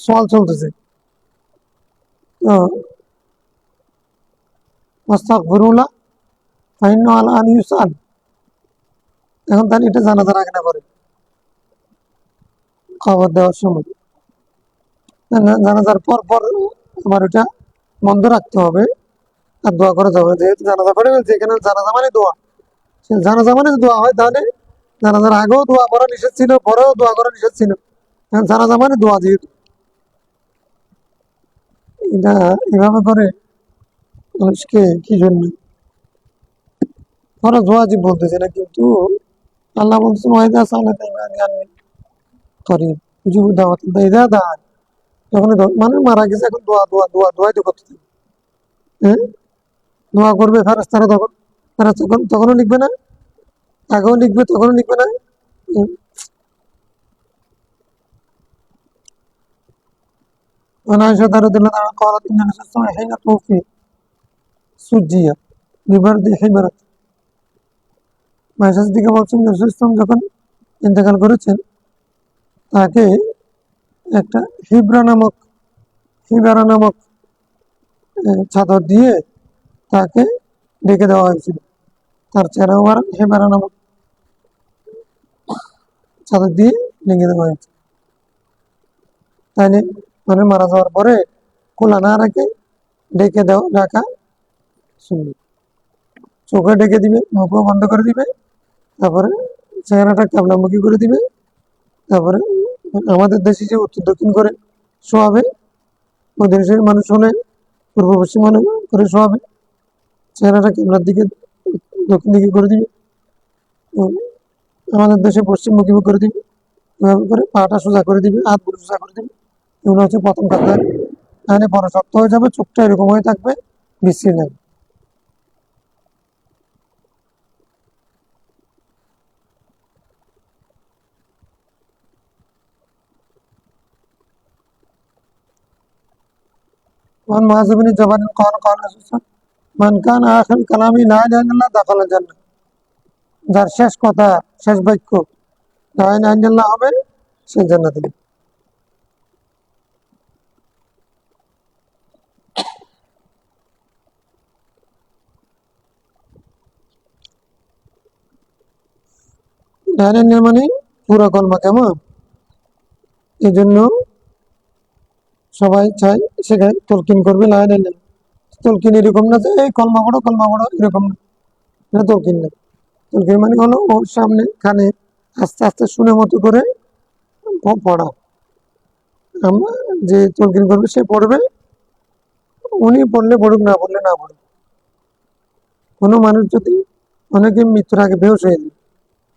সওয়াল চলতেছে, তো আস্তাগফিরুল্লাহ ফাইন্না আলা আন ইউসাল। এখন তাহলে এটা জানাজার আগে না পরে খবর দেওয়ার সময়, জানাজার পর পর আমার এটা বন্ধ রাখতে হবে আর দোয়া করা যাবে। যেহেতু জানাজা পড়ে গেছে, এখানে জানাজা মানে দোয়া, সে জানাজা মানে দোয়া হয়, তাহলে জানাজার আগেও দোয়া করা নিষেধ ছিল, পরেও দোয়া করা নিষেধ ছিল। এখন জানাজা মানে দোয়া, যেহেতু এটা এভাবে করে মানুষকে কি জন্য ফরজ ওয়াজিব বলতেছে না, কিন্তু আল্লাহ বলছেন ওয়াইদা সালাত ইবাদি আন্নি করিব উজিবু দাওয়াত ইদা দাআন। যখন মানুষ মারা গেছে, এখন দোয়া দোয়া দোয়া দোয়াই তো করতে থাকবে। হ্যাঁ, দোয়া করবে ফেরেশতারা, তখন ফেরেশতা তখনও লিখবে না, আগেও লিখবে তখনও লিখবে না। عائشة رضي الله عنها قالت إن النبي صلى الله عليه وسلم حين توفي سجي ببرد حمرة। আয়েশা সিদ্দিকা বলছেন, নবী সাল্লাল্লাহু আলাইহি ওয়াসাল্লাম যখন ইন্তেকাল করেছেন, তাকে একটা হিবরা নামক চাদর দিয়ে তাকে ঢেকে দেওয়া হয়েছিল। তার চেহারা মুবারক হিবরা নামক চাদর দিয়ে ঢেকে দেওয়া হয়েছে। তাইলে মানে মারা যাওয়ার পরে খোলা না রেখে ঢেকে রাখা সুন্নাত। চোখে ঢেকে দিবে, মুখও বন্ধ করে দিবে, তারপরে চেহারাটা কাবলামুখী করে দিবে, তারপরে আমাদের দেশে যে উত্তর দক্ষিণ করে শোয়াবে, ওই দেশের মানুষ হলে পূর্ব পশ্চিম মনে করে শোয়াবে, চেহারাটা কেবলার দিকে দক্ষিণ দিকে করে দিবে, আমাদের দেশে পশ্চিমমুখী করে দিবে, এভাবে করে পাটা সোজা করে দিবে, হাতগুলো সোজা করে দিবে। এগুলো হচ্ছে প্রথম কাজ। তাহলে বড় শক্ত হয়ে যাবে, চোখটা এরকম হয়ে থাকবে, বিশ্রী লাগবে। وعن معاذ بن جبل قال قال رسول الله من كان آخر كلامه لا إله إلا الله دخل الجنة। যার শেষ কথা, শেষ বাক্য লা ইলাহা ইল্লাল্লাহ হবে, সে জান্নাতে যাবে। লা ইলাহা ইল্লাল্লাহ মানে পুরা কলমা, কেমন? এই জন্য সবাই চায় সেখানে তলকিন করবে লা ইলাহা ইল্লাল্লাহ। তলকিন এরকম না যে এই কলমা পড়ো এরকম না, এটা তলকিন না। তলকিন মানে হলো ওর সামনে কানে আস্তে আস্তে শুনে মতো করে পড়া। আমরা যে তলকিন করবে সে পড়বে, উনি পড়লে পড়ুক, না পড়লে না পড়ুক। কোনো মানুষ যদি, অনেকে মৃত্যুর আগে বেহুশ হয়ে যায়,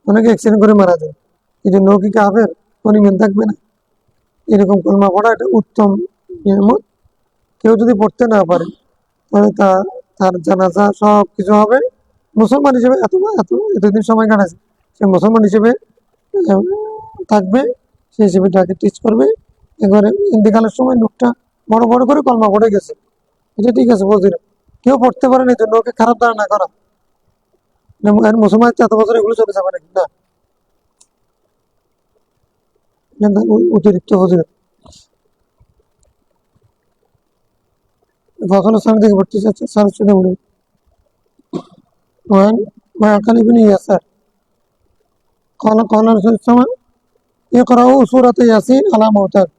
অনেকে অ্যাক্সিডেন্ট করে মারা যায়, এই জন্য কি কাফের কোন ইমান থাকবে না? এরকম কলমা পড়া এটা উত্তম নিয়ামত। কেউ যদি পড়তে না পারে, তাহলে তার জানাজা সব কিছু হবে। মুসলমান হিসেবে এতদিন সময় কাটাচ্ছে, সে মুসলমান হিসেবে আহ, থাকবে, সে হিসেবে তাকে টিচ করবে। এবারে ইন্তেকালের সময় লোকটা বড় বড় করে কলমা পড়ে গেছে, এটা ঠিক আছে, বলছি না। কেউ পড়তে পারে না, এই জন্য ওকে খারাপ ধারণা করা। মুসলমান এত বছর এগুলো চলে যাবে নাকি? না, এটা অতিরিক্ত ফজিলত। কখনো সামনে থেকে পড়তে চাচ্ছে সার শুনে বলুন। وعن معقل بن يسار قال رسول الله اقرأوا سورة ইয়াসিন আলা মাউতাকুম।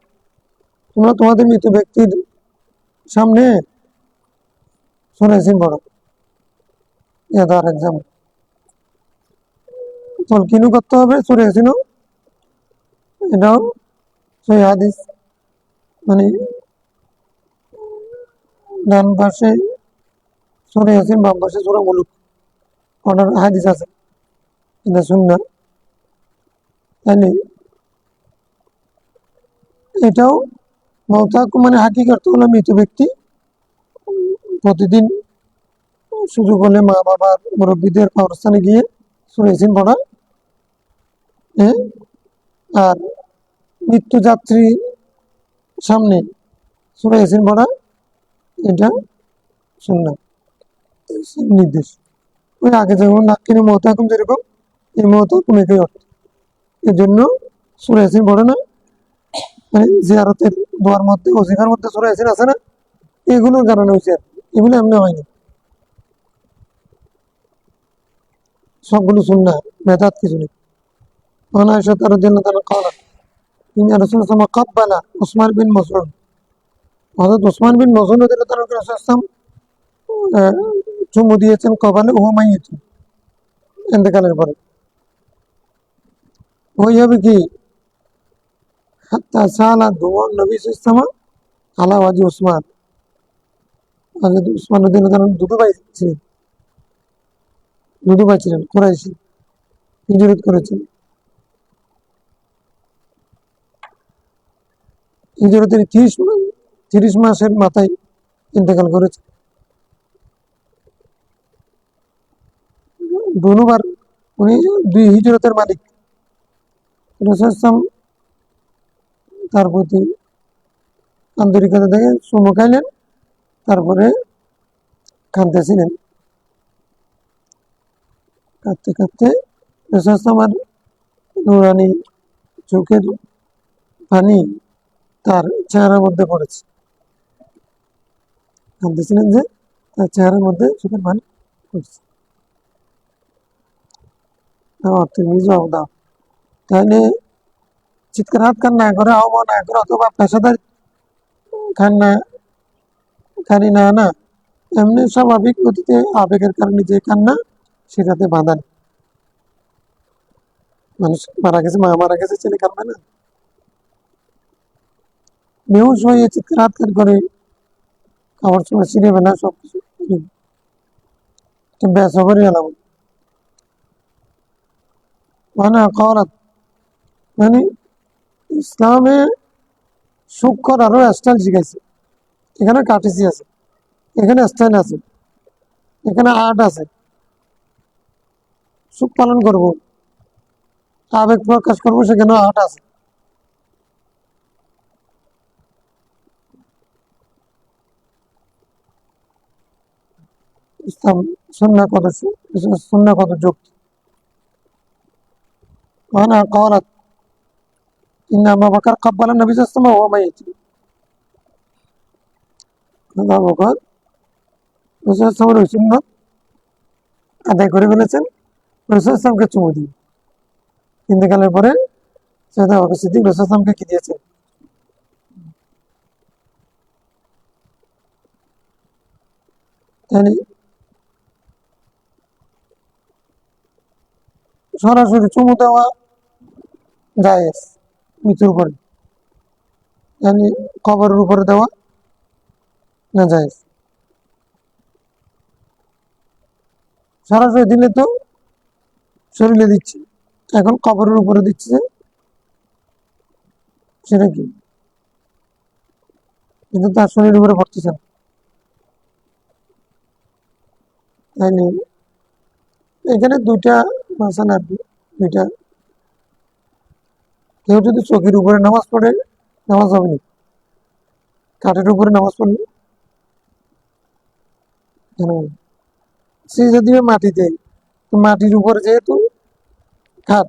তোমরা তোমাদের মৃত ব্যক্তির সামনে সূরা ইয়াসিন পড়ো। ইয়াদার এক্সাম তলকিনও করতে হবে, সূরা ইয়াসিনও। এটাও সেই হাদিস, মানে ডান পাশে সূরা ইয়াসিন, বাম পাশে সূরা মুলুক, পড়ার হাদিস আছে, এটা সুন্নাহ। তাইলে এটাও মওতাকুম মানে হাকিকত হলো মৃত ব্যক্তি প্রতিদিন সুযোগ হলে মা বাবার মুরব্বীদের কবরস্থানে গিয়ে সূরা ইয়াসিন পড়া, হ্যাঁ, আর মৃত্যু যাত্রী সামনে সূরা ইয়াসিন পড়া, এটা সুন্নাহ নির্দেশ। ওই আগে যেমন নাক্কিনী মওতাকুম যেরকম এই মওতাকুম একই অর্থ। এর জন্য সূরা ইয়াসিন পড়ে না, মানে জিয়ারতের দোয়ার মধ্যে ওজিফার মধ্যে সূরা ইয়াসিন আছে না, এগুলোর কারণে হয়েছে আর কি। এগুলো এমনি হয়নি, সবগুলো সুন্নাহ, বেদাত কিছু নেই। وعن عائشة رضي الله عنها قالت إن رسول الله صلى الله عليه وسلم قبل عثمان بن مسعود। হযরত ওসমান বিন মজউন রাদিয়াল্লাহু তাআলা রাসূল চুমু দিয়েছেন কপালে, ওহু মাইয়িত, ইন্তেকালের পরে। ওই হবে কি হাত্তা সালা দুওয়ান নবী সাল্লাল্লাহু আলাইহি আলা ওয়াজি ওসমান। হযরত ওসমান রাদিয়াল্লাহু তাআলা দুটো ভাই ছিলেন, দুটো ভাই ছিলেন কুরাইশী, হিজরত করেছেন। হিজরতের 30 মাসের মাথায় ইন্তেকাল করেছে। দুবার উনি দুই হিজরতের মালিক। রাসূল তার প্রতি আন্তরিকতা থেকে চুমু খাইলেন, তারপরে কাঁদতেছিলেন। কাঁদতে কাঁদতে রাসূল আমার নুরানি চোখের পানি তার চেহারার মধ্যে পড়েছে। কাঁদতেছিলেন যে তার চেহারার মধ্যে চোখের পানি পড়ছে। তুমি জবাব দাও, তাহলে চিৎকার কান্না করে, আহ্বান না করে, অথবা পেশাদার কান্না কারি না, না এমনি স্বাভাবিক গতিতে আবেগের কারণে যে কান্না, সেটাতে বাধা নেই। মানুষ মারা গেছে, মা মারা গেছে, ছেলে কাঁদবে না? বেহুশ হয়ে চিৎকার করে খাবার সময় ছিঁড়ে না, সবকিছু বেসবরি এলাম। মানে করাত মানে ইসলামে সুখ করারও স্টাইল শিখাইছে। এখানে কাটিসি আছে, এখানে স্টাইল আছে, এখানে আর্ট আছে। সুখ পালন করব, আবেগ প্রকাশ করবো, সেখানে আর্ট আছে। ইসলাম সুন্নাহ কত যুক্তি। মানে করাত ইন আবু বকর কাব্বালা নবী সাল্লাল্লাহু আলাইহি ওয়া সাল্লাম ওয়া মাইয়িত। আবু বকর রাসূল সাল্লাল্লাহু আলাইহি ওয়াসাল্লাম আদায় করে ফেলেছেন, রাসূল সাল্লাল্লাহু আলাইহি ওয়াসাল্লামকে চুমু দিয়ে। ইন্তেকালের পরে সাইয়েদনা আবু বকর সিদ্দিক রাসূল সাল্লাল্লাহু আলাইহি ওয়াসাল্লামকে কি দিয়েছেন? yani সরাসরি চুমু দেওয়া জায়েজ মৃত্যুর পরে, yani কবরের উপরে দেওয়া না জায়েজ। সরাসরি দিলে তো শরীরে দিচ্ছে, এখন কবরের উপরে দিচ্ছে, সেটা কি? কিন্তু তার শরীরের উপরে পড়তেছে না। এখানে দুইটা মাসালা আর কি। দুইটা, কেউ যদি চোখের উপরে নামাজ পড়ে, নামাজ হবে না। কাঠের উপরে নামাজ পড়লে সিজদা দিবে মাটিতে, তো মাটির উপরে যেহেতু খাট,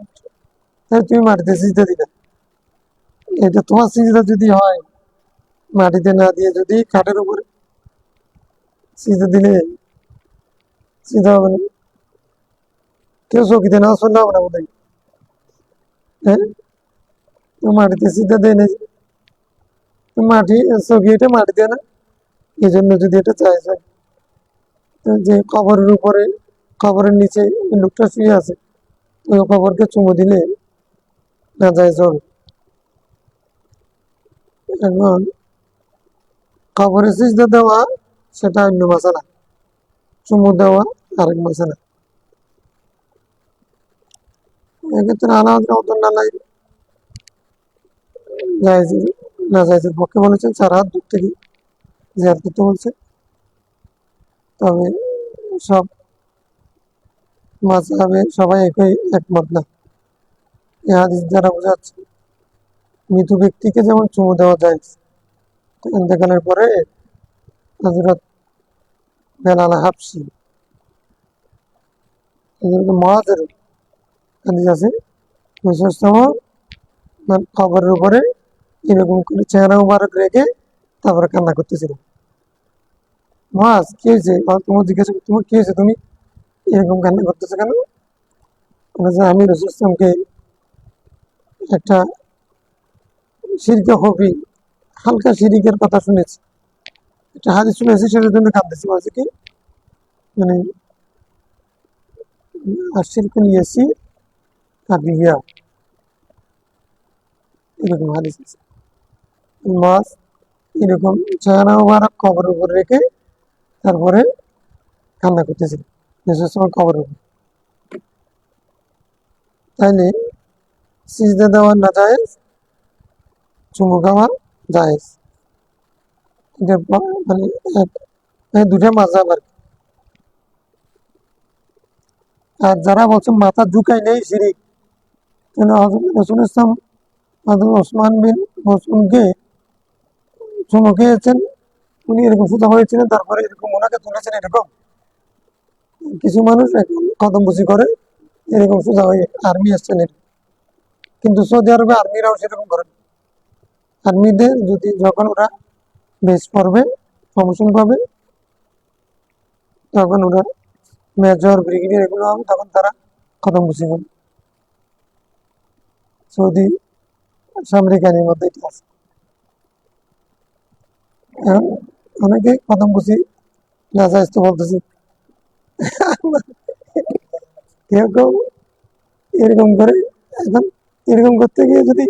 তাই তুমি মাটিতে সিজদা দিলে। এটা তোমার সিজদা যদি হয় মাটিতে না দিয়ে যদি খাটের উপরে সিজদা দিলে সিজদা হবে না। কেউ চকিতে নামাজ পড়লে হবে না বোধ হয়, হ্যাঁ? তো মাটিতে সিজদা দেয় না, তো মাটি চকি, এটা মাটি দেয় না, এই জন্য যদি এটা জায়েজ হয়, তো যে কবরের উপরে, কবরের নিচে লোকটা শুয়ে আছে, ওই কবরকে চুমু দিলে না জায়েজ হবে। এখন কবরে সিজদা দেওয়া সেটা অন্য মাসালা, চুমু দেওয়া আরেক মাসালা। এক্ষেত্রে আলাদা রহমতুল্লাহ জায়েজ নাজায়েজের পক্ষে বলেছেন, 4 হাত দূর থেকে জিয়ারত করতে বলছে। তবে সব মাযহাবে সবাই একমত না। এই হাদিস দ্বারা বোঝা যাচ্ছে মৃত ব্যক্তিকে যেমন চুমু দেওয়া যায়, তো ইন্তেকালের পরে হযরত বেলাল হাবশী মুআযের হাদিস আছে, কবরের উপরে এরকম করে চেহারা মুবারক রেখে তারপরে কান্না করতেছিল। মুআজ কি হয়েছে? তোমার জিজ্ঞাসা, তোমার কি হয়েছে, তুমি এরকম কান্না করতেছো কেন? আমি রাসূল সাল্লাল্লাহু আলাইহি একটা শিরকে হবি হালকা শিরিকের কথা শুনেছি, একটা হাদিস শুনেছি, সেটার জন্য কাঁদতেছি। বলছে কি মানে আশিরকুল ইয়াসির আর রিয়া, এরকম হাদিস আছে। মাছ এরকম চেহারা মুবারক কবরের উপর রেখে তারপরে কান্না করতেছিল রাসূল সাল্লাল্লাহু কবরের উপর। তাইলে সিজদা দেওয়া না জায়েজ, চুমু খাওয়া জায়েজ। এটা মানে দুটা মাযহাব আর কি। আর যারা বলছে মাথা ঝুঁকাই নেই শিরিক, তাহলে হযরত রাসূল ইসলাম হযরত ওসমান বিন মজউনকে চুমু খেয়েছেন, উনি এরকম সোজা হয়েছিলেন, তারপরে এরকম ওনাকে তুলেছেন। এরকম কিছু মানুষ এখন কদমবুসি করে এরকম সোজা হয়ে আর্মি আসছেন, কিন্তু সৌদি আরবে আর্মিরাও সেরকম করেন। আর্মিদের যদি যখন ওরা বেশ পড়বে, প্রমোশন পাবে, তখন ওরা মেজর ব্রিগেডিয়ার এগুলো হবে, তখন তারা কদমবুসি করে। সৌদি সামরিক আইনের মধ্যে এটা আছে। এখন অনেকে কদমবুসি না যায় তো বলতেছি, কেউ কেউ এরকম করে। এখন এরকম করতে গিয়ে যদি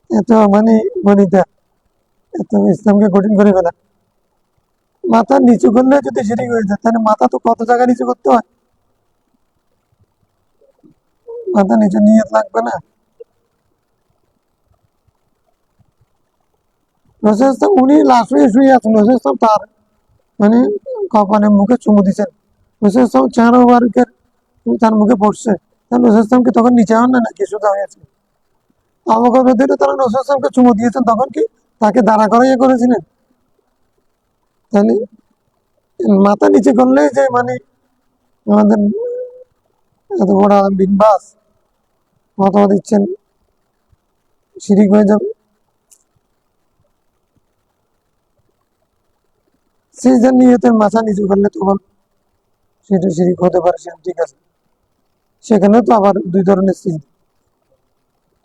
এত মানে গণিতা, এত ইসলামকে কঠিন করে ফেলা, মাথা নিচু করলে যদি শিরিক হয়ে যায়, তাহলে মাথা তো কত জায়গা নিচু করতে হয়, মাথা নিচু নিয়ত লাগবে না। রাসূল ইসলাম উনি লাশ হয়ে শুয়ে আছেন, রাসূল ইসলাম তার মানে কপালে মুখে চুমু দিচ্ছেন, রাসূল ইসলাম চেহারা মুবারকের তার মুখে পড়ছে, তাহলে রাসূল ইসলামকে তখন নিচে হন না, নাকি সোজা হয়ে আছে? আবু বকর রাদিয়াল্লাহু তাআলা রাসূল ইসলামকে চুমু দিয়েছেন, তখন কি তাকে দাঁড়া করাইয়া করেছিলেন? তাহলে মাথা নিচে করলে যে মানে আমাদের এত বড় আলেম বিন বাজ ফতোয়া দিচ্ছেন শিরিক হয়ে যাবে। সিজদার নিয়তের মাথা নিচু করলে তখন সেটা শিরিক হতে পারে, সেটা ঠিক আছে। সেখানে তো আবার দুই ধরনের সিজদা,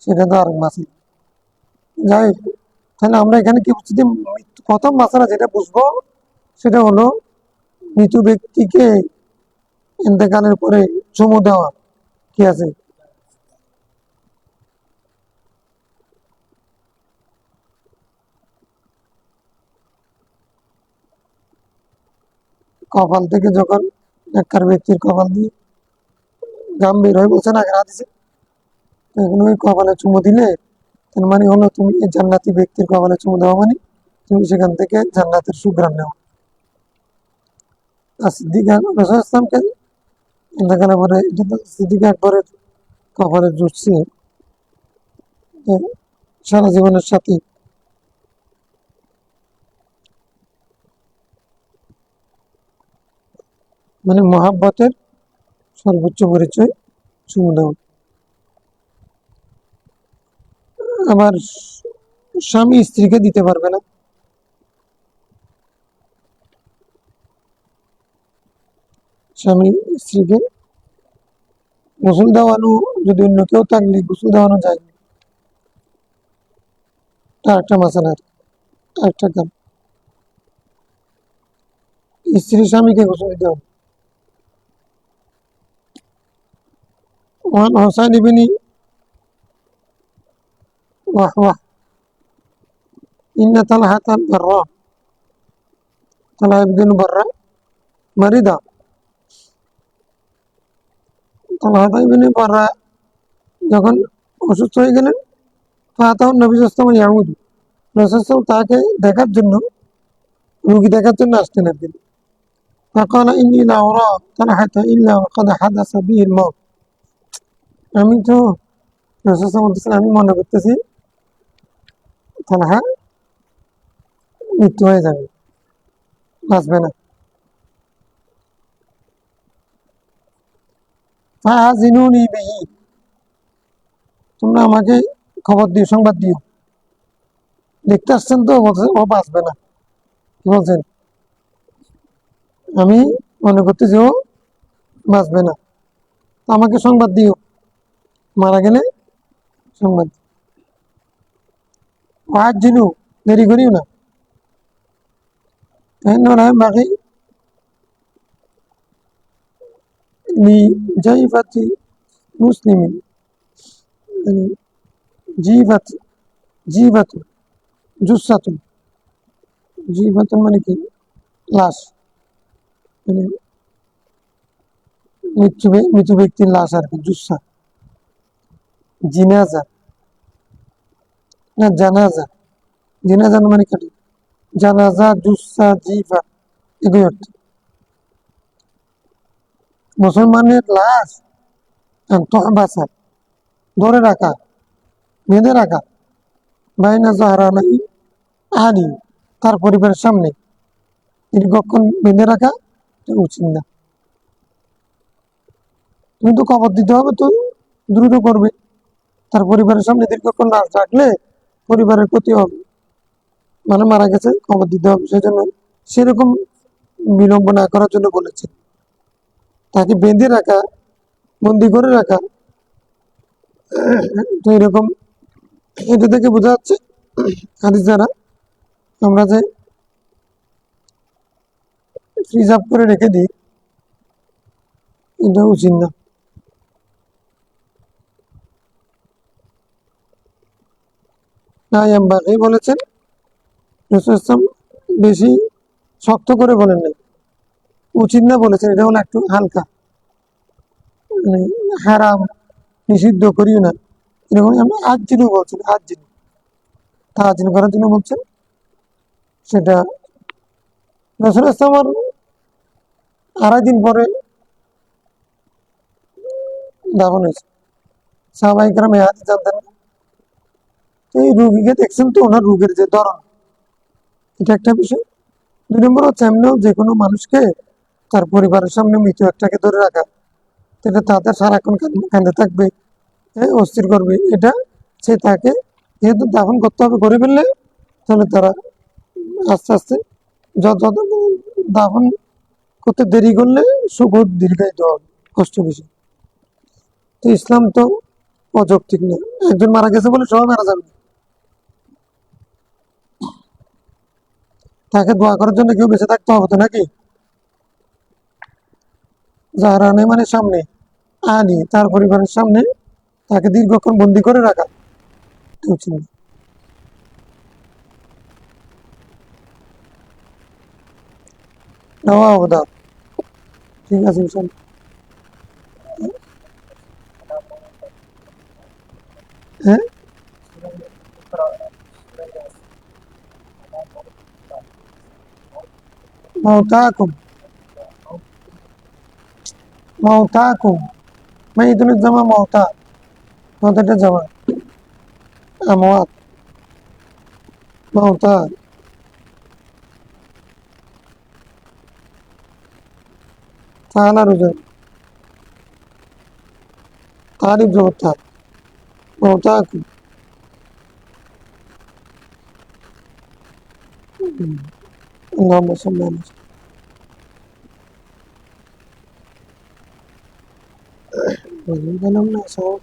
সেটা তো আর মাসি। যাই হোক, তাহলে আমরা এখানে কি বুঝছি যে প্রথম মাসালা যেটা বুঝবো সেটা হলো মৃত ব্যক্তিকে ইন্তেকালের পরে চুমু দেওয়া কি আছে। কপাল থেকে যখন নেককার ব্যক্তির কপাল দিয়ে ঘাম বের হয়ে, বলছে না আগের হাদিসে, এখন ওই কপালে চুমু দিলে তার মানে হলো তুমি এই জান্নাতি ব্যক্তির কপালে চুমু দেওয়া মানে তুমি সেখান থেকে জান্নাতের সুঘ্রাণ নেওয়া। আর সিদ্দিক রাসূল ইসলামকে ইন্তেকালের পরে এটা তো সিদ্দিক আকবরের কপালে জুটছে যে সারা জীবনের সাথে। মানে মহাব্বতের সর্বোচ্চ পরিচয় চুমু দেওয়া। আবার স্বামী স্ত্রীকে দিতে পারবে না, স্বামী স্ত্রীকে গোসল দেওয়ানো, যদি অন্য কেউ থাকলে গোসল দেওয়ানো যায়, একটা মাসালা একটা কাম। স্ত্রী স্বামীকে গোসল দিতে হবে। وعن حسين بن وحوح إن طلحة البراء طلحة بن براء مريضة। طلحة بن براء যখন অসুস্থ হয়ে গেলেন, তখন নবী সাল্লাল্লাহু আলাইহি ইয়াউদু, রাসূল সাল্লাল্লাহু তাকে দেখার জন্য, রোগী দেখার জন্য আসতেন একদিন। ফাকালা ইন্নী লা আরা তালহাতা ইল্লা ওয়া ক্বাদ হাদাসা বিহি আল-মাউত। আমি তো, রাসূল সাল্লাল্লাহু বলতেছেন, আমি মনে করতেছি তালহা মৃত্যু হয়ে যাবে, বাঁচবে না। ফাআযিনুনি বিহি, তোমরা আমাকে খবর দিও, সংবাদ দিও। দেখতে আসছেন তো, বলছে ও বাঁচবে না। কি বলছেন? আমি মনে করতেছি ও বাঁচবে না, আমাকে সংবাদ দিও, মারা গেলে সংবাদ। ওয়াজ্জিলু, দেরি করিও না। ফাইন্নাহু লা ইয়ানবাগি লিজাইফাতি মুসলিমিন, মানে জিফাত, জিফাতুন, জুসসাতুন, জিফাতুন মানে কি? লাশ, মানে মৃত ব্যক্তির লাশ আর কি, জুসসা। জিনাজা না জানাজা, জিনাজা মানে কাটি, জানাজা, জুসসা, জিফা, এগুলো অর্থ। মুসলমানের লাশ তহবাসা, ধরে রাখা, বেঁধে রাখা, বাইনা জাহরানাই আহলি, তার পরিবারের সামনে দীর্ঘক্ষণ বেঁধে রাখা উচিত না। কিন্তু কবর দিতে হবে তো দ্রুত করবে, তার পরিবারের সামনে দীর্ঘক্ষণ না রাখলে পরিবারের ক্ষতি হবে, মানে মারা গেছে, কবর দিতে হবে। সেজন্য সেরকম বিলম্ব না করার জন্য বলেছেন। তাকে বেঁধে রাখা, বন্দি করে রাখা, তো এরকম, এটা থেকে বোঝা যাচ্ছে হাদিস দ্বারা আমরা যে প্রিজার্ভ করে রেখে দিই, এটা উচিত না। না ইয়ামবাগি বলেছেন, রাসূল সাল্লাল্লাহু বেশি শক্ত করে বলেন নাই, উচিত না বলেছেন, এটা হলো একটু হালকা, মানে হারাম, নিষিদ্ধ করিও না, এরকম। আমরা আজিনু বলছেন, আজিনু, তাজিন করার জন্য বলছেন। সেটা রাসূল সাল্লাল্লাহু 2.5 দিন পরে দাফন হয়েছে। সাহাবায়ে কেরাম এই হাদিস জানতেন না। তো এই রোগীকে দেখছেন তো, ওনার রোগের যে ধরন, এটা একটা বিষয়। 2 নম্বর হচ্ছে, এমনিও যে কোনো মানুষকে তার পরিবারের সামনে মৃত একটাকে ধরে রাখা, এটা তাদের সারাক্ষণ কাঁদে থাকবে, অস্থির করবে। এটা সে তাকে যেহেতু দাফন করতে হবে, করে ফেললে তাহলে তারা আস্তে আস্তে যত দাফন করতে দেরি করলে সুখ দীর্ঘায়িত হবে, কষ্ট বেশি। তো ইসলাম তো অযৌক্তিক না, একজন মারা গেছে বলে সবাই মারা যাবে, তাকে দোয়া করার জন্য কেউ বেঁচে থাকতে হবে তো নাকি? জাহরানে মানে সামনে, আনি তার পরিবারের সামনে তাকে দীর্ঘক্ষণ বন্দি করে রাখা উচিত না। নেওয়া অবদান, ঠিক আছে ইনশাল্লাহ। হ্যাঁ, মাওতাকুম, মাওতাকুম, মাইদুল জামা মাওতা, মাওতাটা জামা, আমওয়াত, মাওতা, তাআলা রুজন, তারিফ জবতা, মাওতাকুম। اللهم صل على سيدنا محمد.